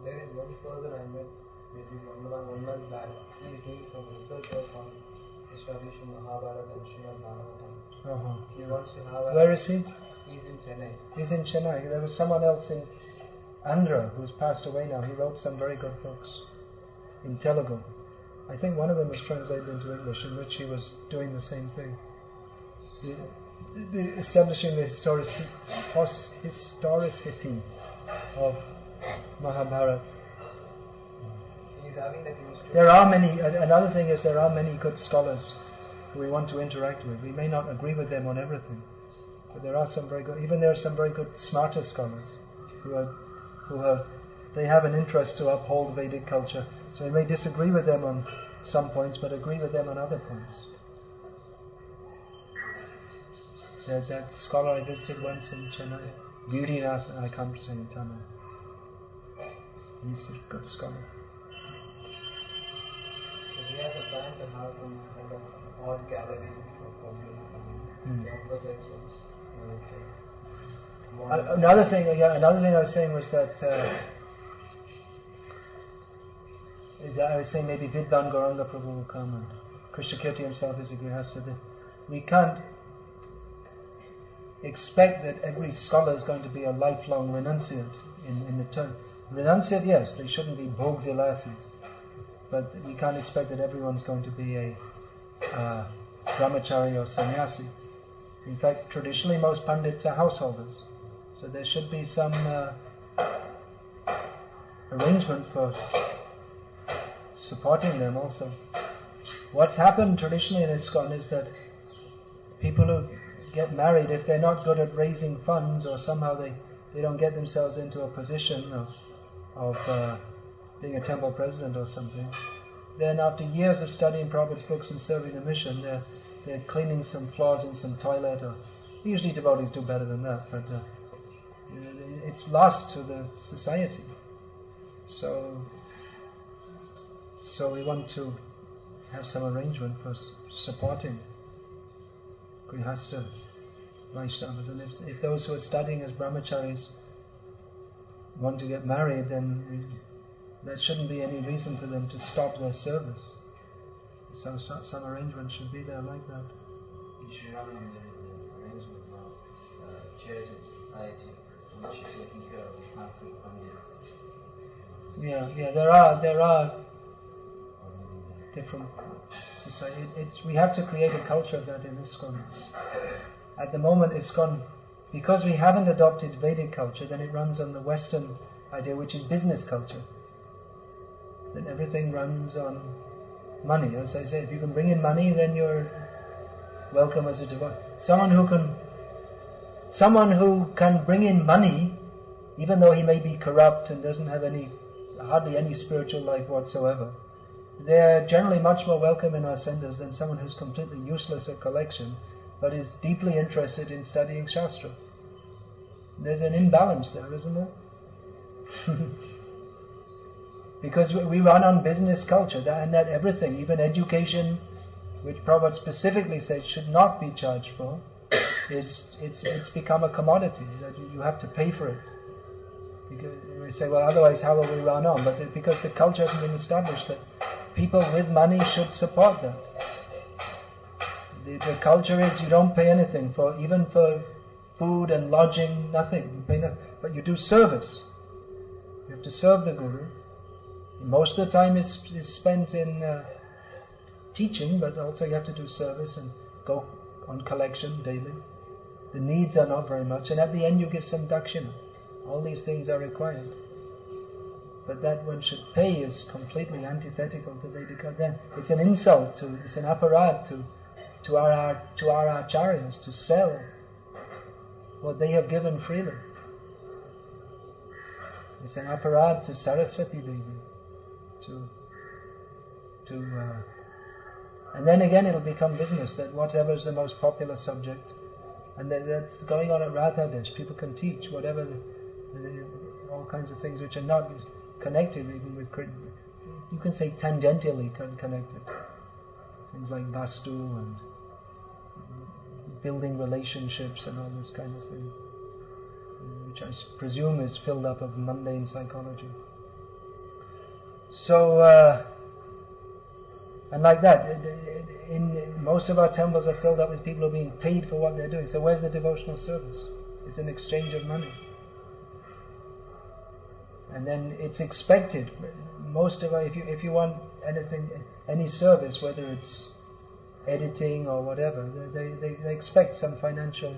there is one person I met maybe one month back. He is doing some research work on establishing Mahabharata and Srimad Bhagavatam. He wants to have Where is he? He's in Chennai. He's in Chennai. There was someone else in Andhra who's passed away now. He wrote some very good books in Telugu. I think one of them was translated into English, in which he was doing the same thing. Establishing the historicity of Mahabharata. He's having that institute. There are many, another thing is there are many good scholars who we want to interact with. We may not agree with them on everything, but there are some very good, even there are some very good smarter scholars they have an interest to uphold Vedic culture. So we may disagree with them on some points, but agree with them on other points. That scholar I visited once in Chennai, Gurinath, I can't say in Tamil. He's a good scholar. So he has a plan to have some kind of art gallery for public. Another thing I was saying was that I was saying maybe Vidvan Gauranga Prabhu will come, and Krishna Kirti himself is a grihastha. We can't expect that every scholar is going to be a lifelong renunciate in the term. Renunciate, yes, they shouldn't be bhog vilasis, but we can't expect that everyone's going to be a brahmachari or sannyasi. In fact, traditionally most Pandits are householders. So there should be some arrangement for supporting them also. What's happened traditionally in ISKCON is that people who get married, if they're not good at raising funds or somehow they don't get themselves into a position of being a temple president or something, then after years of studying Prabhupada's books and serving the mission, they're cleaning some floors in some toilet, or usually devotees do better than that, but it's lost to the society. So we want to have some arrangement for supporting Grihastha Vaishnavas, and if those who are studying as brahmacharis want to get married, then there shouldn't be any reason for them to stop their service. So some arrangement should be there like that. In Sri Lanka there is an arrangement of charitable society which is taking care of the Sanskrit Pandits. Yeah, there are different society. We have to create a culture of that in ISKCON. At the moment, ISKCON, because we haven't adopted Vedic culture, then it runs on the Western idea, which is business culture. Then everything runs on money. As I say, if you can bring in money, then you're welcome as a devotee. Someone who can bring in money, even though he may be corrupt and doesn't have hardly any spiritual life whatsoever, they're generally much more welcome in our centers than someone who's completely useless at collection, but is deeply interested in studying Shastra. There's an imbalance there, isn't there? Because we run on business culture, and that everything, even education, which Prabhupada specifically said should not be charged for, it's become a commodity, that you have to pay for it. Because we say, well, otherwise how will we run on? But because the culture hasn't been established that people with money should support that. The culture is you don't pay anything even for food and lodging, nothing. You pay nothing, but you do service. You have to serve the Guru. Most of the time is spent in teaching, but also you have to do service and go on collection daily. The needs are not very much, and at the end you give some dakshina. All these things are required. But that one should pay is completely antithetical to Vedic. Then it's an insult it's an aparad to our acharyas to sell what they have given freely. It's an aparad to Saraswati Devi. And then again it'll become business, that whatever is the most popular subject, and that's going on at Radhadesh. People can teach whatever, all kinds of things which are not connected even with, you can say tangentially connected. Things like vastu and building relationships and all this kind of thing, which I presume is filled up of mundane psychology. So, and like that, in most of our temples are filled up with people who are being paid for what they're doing. So where's the devotional service? It's an exchange of money. And then it's expected. Most of our, if you want anything, any service, whether it's editing or whatever, they expect some financial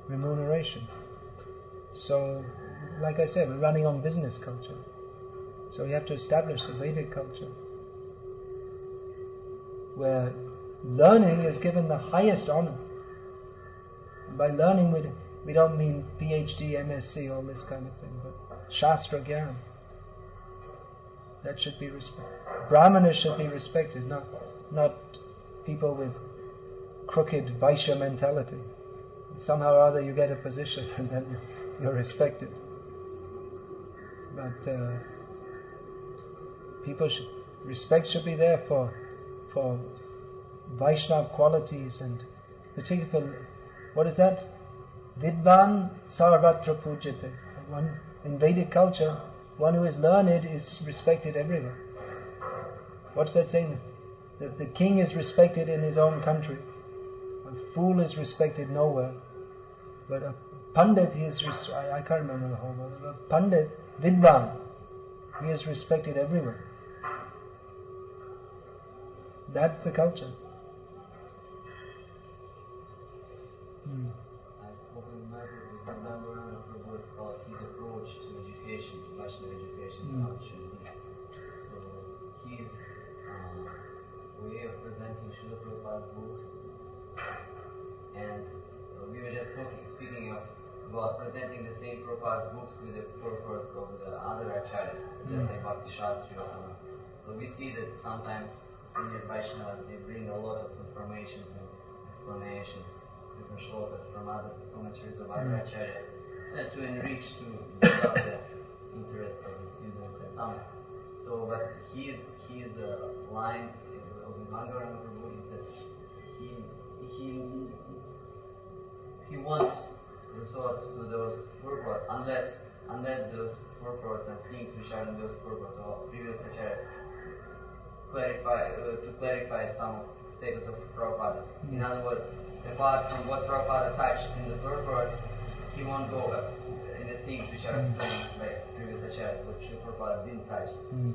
remuneration. So, like I said, we're running on business culture. So we have to establish the Vedic culture, where learning is given the highest honor. And by learning, we don't mean PhD, MSc, all this kind of thing, but Shastra Gyan. That should be respected. Brahmanas should be respected, not people with crooked Vaishya mentality. Somehow or other you get a position and then you're respected. But respect should be there for Vaishnava qualities, and particularly, what is that? Vidvan sarvatra pujyate. In Vedic culture, one who is learned is respected everywhere. What's that saying? The king is respected in his own country. A fool is respected nowhere. But a pandit, I can't remember the whole word. A pandit, Vidvan, he is respected everywhere. That's the culture. I've spoken with Nadu about his approach to education, to Vaishnava education, how it should be. So his way of presenting Srila Prabhupada's books, and we were just speaking about presenting the same Prabhupada's books with the purports of the other acharyas, just like Bhakti Shastri or something. So we see that sometimes senior Vaishnavas, they bring a lot of information and explanations, different shlokas from other commentaries of other acharyas, to enrich, to build up the interest of the students and some. So, but his line of the Mangaram Prabhu is that he wants resort to those purports unless those purports and things which are in those purports of previous acharyas clarify some status of Prabhupada. In other words, apart from what Prabhupada touched in the purports, he won't go in the things which are explained by previous acharyas, which Prabhupada didn't touch.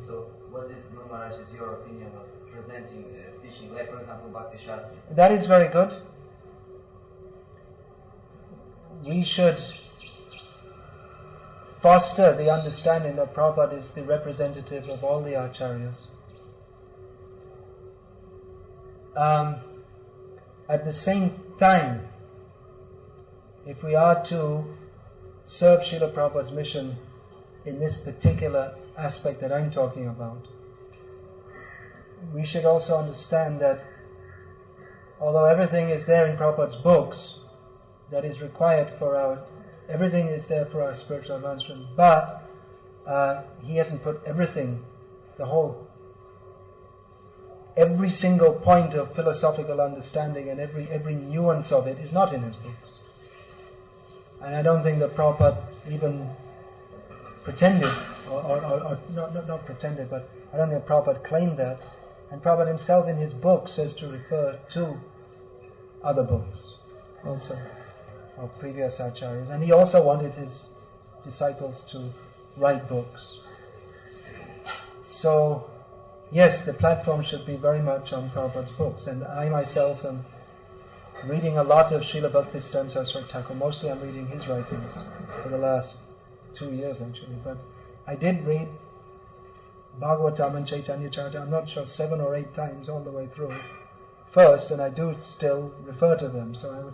So, what is Guru Maharaj is your opinion of presenting teaching, like for example Bhakti Shastri? That is very good. We should foster the understanding that Prabhupada is the representative of all the acharyas. At the same time, if we are to serve Srila Prabhupada's mission in this particular aspect that I'm talking about, we should also understand that although everything is there in Prabhupada's books that is required for everything is there for our spiritual advancement, but he hasn't put everything, every single point of philosophical understanding and every nuance of it is not in his books. And I don't think that Prabhupada even pretended, or not pretended, but I don't think Prabhupada claimed that. And Prabhupada himself in his book says to refer to other books also of previous acharyas. And he also wanted his disciples to write books. So, yes, the platform should be very much on Prabhupada's books. And I myself am reading a lot of Srila Bhaktisiddhanta Saraswati Thakur. Mostly I'm reading his writings for the last 2 years actually. But I did read Bhagavatam and Chaitanya Charitamrita, I'm not sure 7 or 8 times all the way through first, and I do still refer to them. So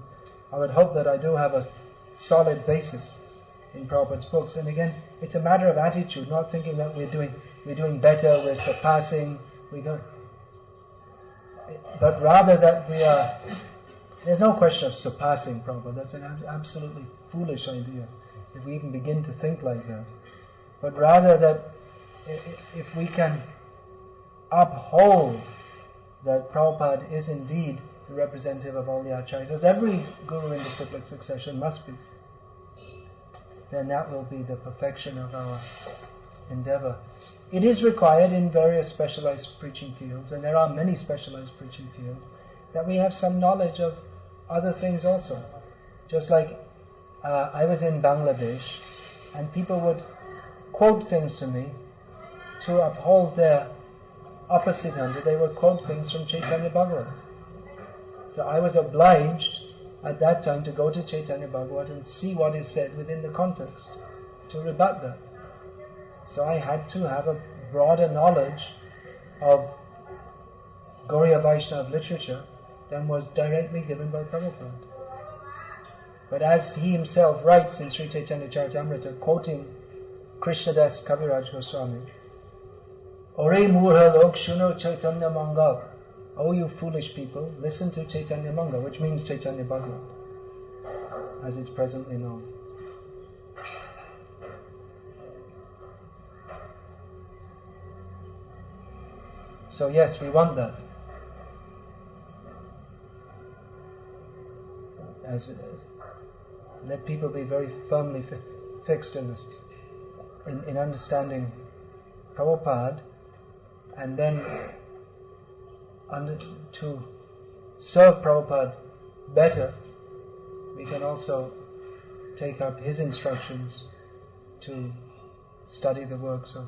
I would hope that I do have a solid basis in Prabhupada's books. And again, it's a matter of attitude, not thinking that we're doing better, we're surpassing, but rather that we are. There's no question of surpassing Prabhupada. That's an absolutely foolish idea, if we even begin to think like that. But rather that if we can uphold that Prabhupada is indeed the representative of all the acharyas, as every guru in disciplic succession must be, then that will be the perfection of our endeavor. It is required in various specialized preaching fields, and there are many specialized preaching fields, that we have some knowledge of other things also. Just like I was in Bangladesh, and people would quote things to me to uphold their opposite hand. They would quote things from Chaitanya Bhagavat. So I was obliged at that time to go to Chaitanya Bhagavat and see what is said within the context to rebut that. So I had to have a broader knowledge of Gauriya Vaishnava literature than was directly given by Prabhupada. But as he himself writes in Sri Chaitanya Charitamrita, quoting Krishnadas Kaviraj Goswami, Ore Murha Lok Shuno Chaitanya Manga. Oh, you foolish people, listen to Chaitanya Manga, which means Chaitanya Bhagavat, as it's presently known. So yes, we want that. Let people be very firmly fixed in this, in understanding Prabhupada, and then to serve Prabhupada better, we can also take up his instructions to study the works of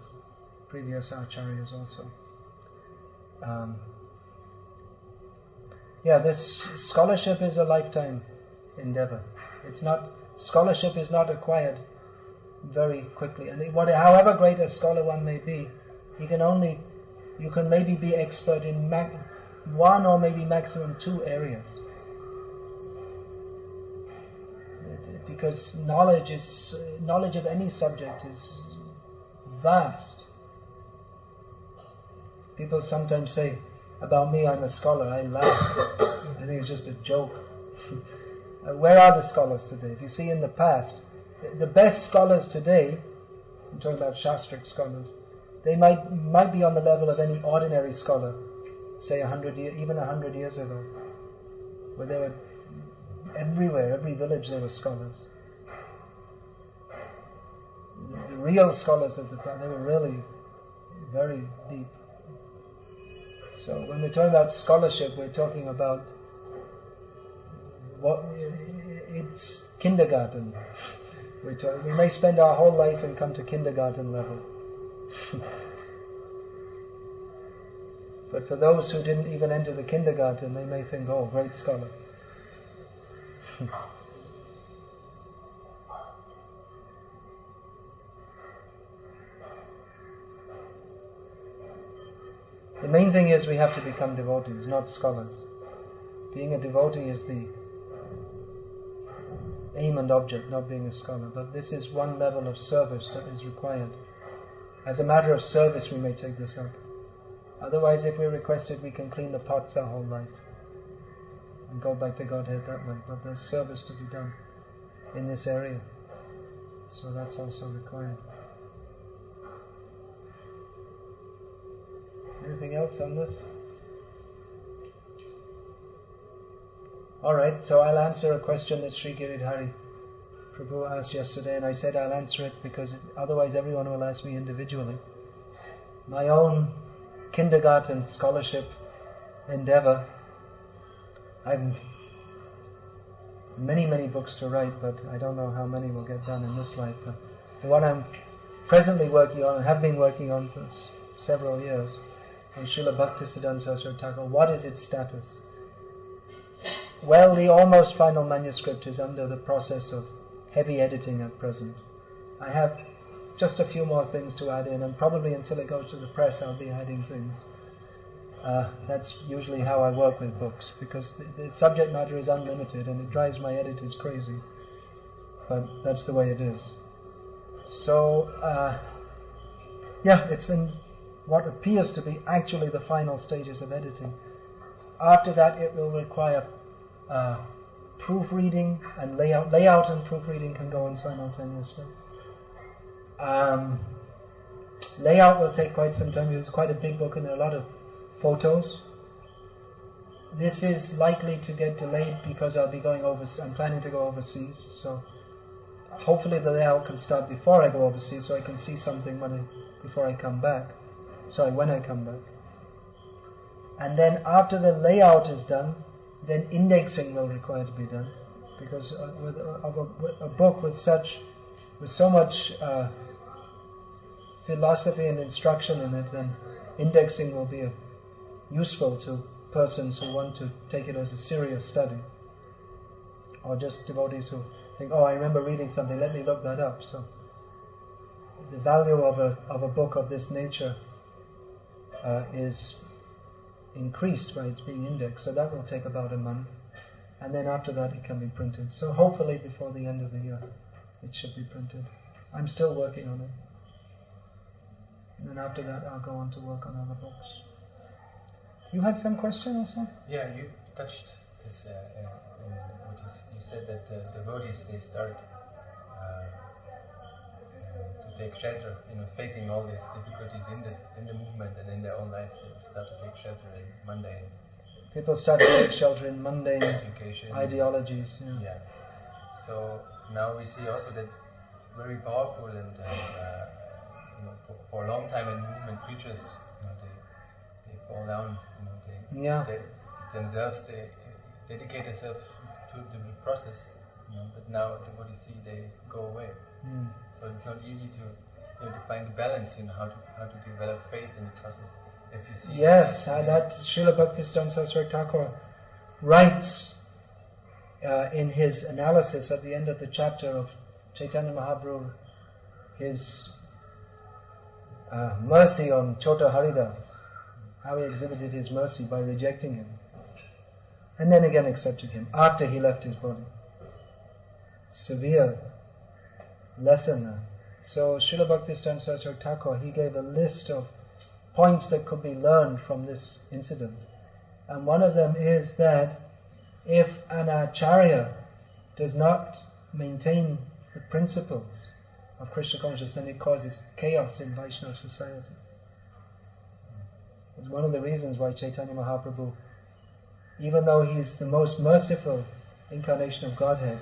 previous acharyas also. This scholarship is a lifetime endeavor. It's not, scholarship is not acquired very quickly. And however great a scholar one may be, you can maybe be expert in one or maybe maximum 2 areas. Because knowledge of any subject is vast. People sometimes say about me, I'm a scholar. I laugh. I think it's just a joke. Where are the scholars today? If you see in the past, the best scholars today, I'm talking about Shastric scholars, they might be on the level of any ordinary scholar, say 100 years ago, where they were everywhere, every village there were scholars. The real scholars of the past, they were really very deep. So when we're talking about scholarship, we're talking about it's kindergarten. We may spend our whole life and come to kindergarten level. But for those who didn't even enter the kindergarten, they may think, oh, great scholar. The main thing is we have to become devotees, not scholars. Being a devotee is the aim and object, not being a scholar. But this is one level of service that is required. As a matter of service, we may take this up. Otherwise, if we're requested, we can clean the pots our whole life and go back to Godhead that way. But there's service to be done in this area. So that's also required. Anything else on this? Alright, so I'll answer a question that Sri Giridhari Prabhu asked yesterday, and I said I'll answer it because otherwise everyone will ask me individually. My own kindergarten scholarship endeavor, I've many books to write, but I don't know how many will get done in this life. But the one I'm presently working on, and have been working on for several years, on Srila Bhaktisiddhanta Saraswati Thakur, what is its status? Well, the almost final manuscript is under the process of heavy editing at present. I have just a few more things to add in, and probably until it goes to the press I'll be adding things. That's usually how I work with books, because the subject matter is unlimited and it drives my editors crazy. But that's the way it is. So, it's in what appears to be actually the final stages of editing. After that it will require proofreading and layout. Layout and proofreading can go on simultaneously. Layout will take quite some time. It's quite a big book and there are a lot of photos. This is likely to get delayed because I'll be going overseas. I'm planning to go overseas, so hopefully the layout can start before I go overseas, so I can see something before I come back. When I come back. And then after the layout is done, then indexing will require to be done, because with a book with so much philosophy and instruction in it, then indexing will be useful to persons who want to take it as a serious study, or just devotees who think, oh, I remember reading something, let me look that up. So the value of a book of this nature is increased by its being indexed, so that will take about a month, and then after that it can be printed. So hopefully before the end of the year it should be printed. I'm still working on it, and then after that I'll go on to work on other books. You had some question also? Yeah, you touched this, you said that devotees, they start to take shelter, facing all these difficulties in the movement and in their own lives. They start to take shelter in mundane. People start to take shelter in mundane education, ideologies. Yeah. So now we see also that very powerful and for a long time in movement preachers, they fall down. They themselves they dedicate themselves to the process. But now devotees see they go away. So it's not easy to find the balance in how to develop faith in the process. If you see that Srila Bhaktisiddhanta Saraswati Thakur writes in his analysis at the end of the chapter of Chaitanya Mahaprabhu, his mercy on Chota Haridas, how he exhibited his mercy by rejecting him, and then again accepted him after he left his body. Severe lesson. So Srila Bhaktisiddhanta Saraswati Thakur, he gave a list of points that could be learned from this incident. And one of them is that if an acharya does not maintain the principles of Krishna consciousness, then it causes chaos in Vaishnava society. It's one of the reasons why Chaitanya Mahaprabhu, even though he's the most merciful incarnation of Godhead,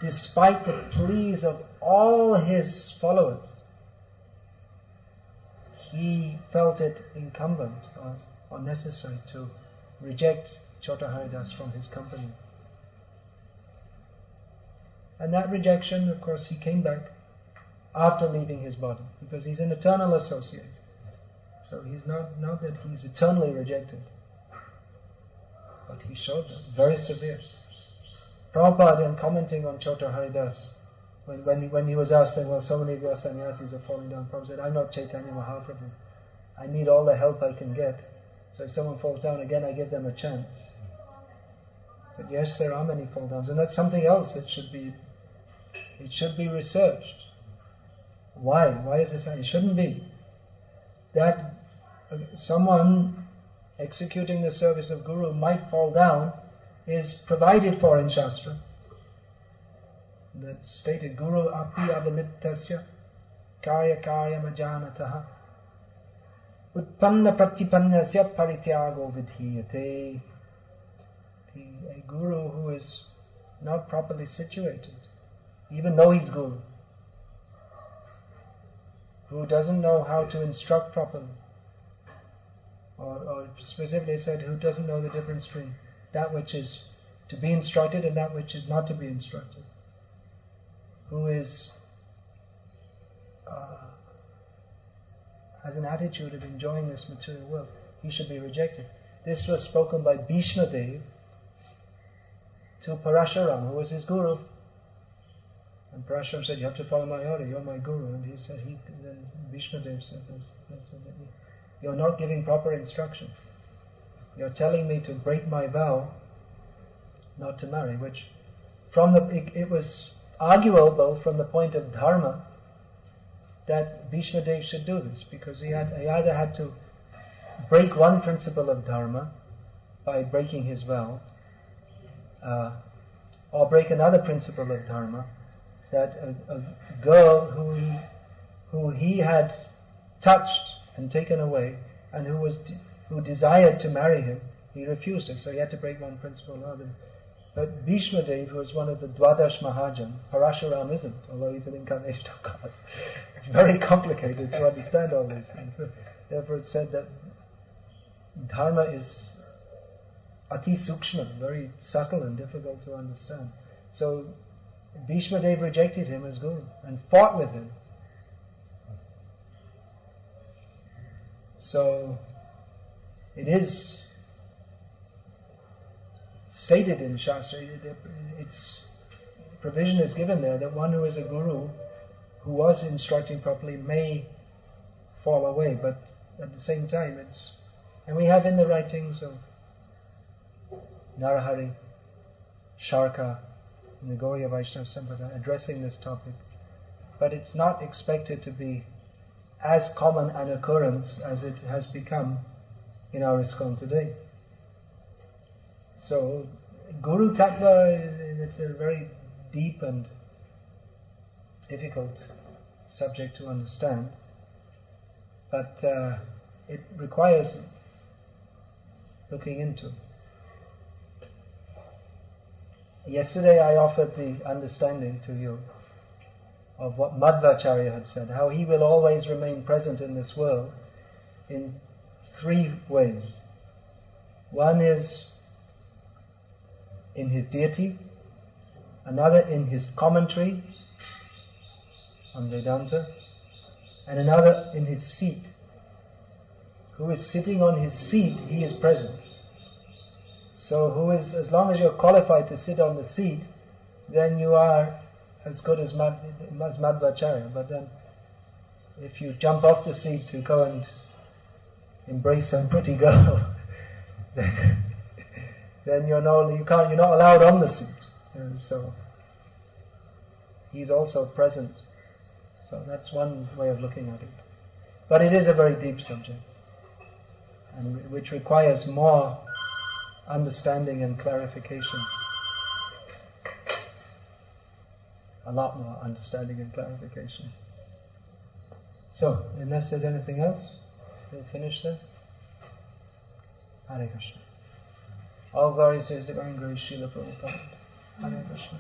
despite the pleas of all his followers, he felt it incumbent or necessary to reject Chota Haridas from his company. And that rejection, of course, he came back after leaving his body, because he's an eternal associate. So he's not that he's eternally rejected, but he showed that very severe. Prabhupada, in commenting on Chota Haridas, when he was asked, well, so many of your sannyasis are falling down, Prabhupada said, I'm not Chaitanya Mahaprabhu. I need all the help I can get. So if someone falls down again, I give them a chance. But yes, there are many fall downs, and that's something else that should be researched. Why? Why is this? It shouldn't be. That someone executing the service of Guru might fall down is provided for in Shastra. That's stated, Guru api avaliptasya karya majanataha utpanna pratipannasya parityago vidhiyate. A guru who is not properly situated, even though he's guru, who doesn't know how to instruct properly, or specifically said, who doesn't know the difference between that which is to be instructed and that which is not to be instructed, who is has an attitude of enjoying this material world, he should be rejected. This was spoken by Bhishma Dev to Parashuram, who was his guru. And Parashuram said, you have to follow my order, you're my guru. And he said, then Bhishma Dev said, you're not giving proper instruction. You're telling me to break my vow not to marry, which it was arguable from the point of dharma that Bhishma Dev should do this, because he either had to break one principle of dharma by breaking his vow, or break another principle of dharma, that a girl who he had touched and taken away, and who desired to marry him, he refused it, so he had to break one principle or other. But Bhishma Dev, who was one of the Dwadash Mahajan, Parashuram isn't, although he's an incarnation of God. It's very complicated to understand all these things. So, therefore it's said that dharma is ati sukshma, very subtle and difficult to understand. So Bhishma Dev rejected him as guru and fought with him. So it is stated in Shastra, its provision is given there that one who is a guru, who was instructing properly, may fall away, but at the same time and we have in the writings of Narahari, Sharka, in the Gauriya Vaishnava Sampradaya addressing this topic, but it's not expected to be as common an occurrence as it has become in our ISKCON today. So, Guru Tattva, it's a very deep and difficult subject to understand, but it requires looking into. Yesterday I offered the understanding to you of what Madhvacharya had said, how he will always remain present in this world in three ways. One is in his deity, another in his commentary on Vedanta, and another in his seat. Who is sitting on his seat, he is present. So as long as you're qualified to sit on the seat, then you are as good as Madhvacharya. But then, if you jump off the seat to go and embrace some pretty girl, then you're not allowed on the seat. And so he's also present. So that's one way of looking at it. But it is a very deep subject, and which requires more understanding and clarification. A lot more understanding and clarification. So, unless there's anything else, we'll finish there. Hare Krishna. All glories to His Divine Grace, Srila Prabhupada. Hare Krishna.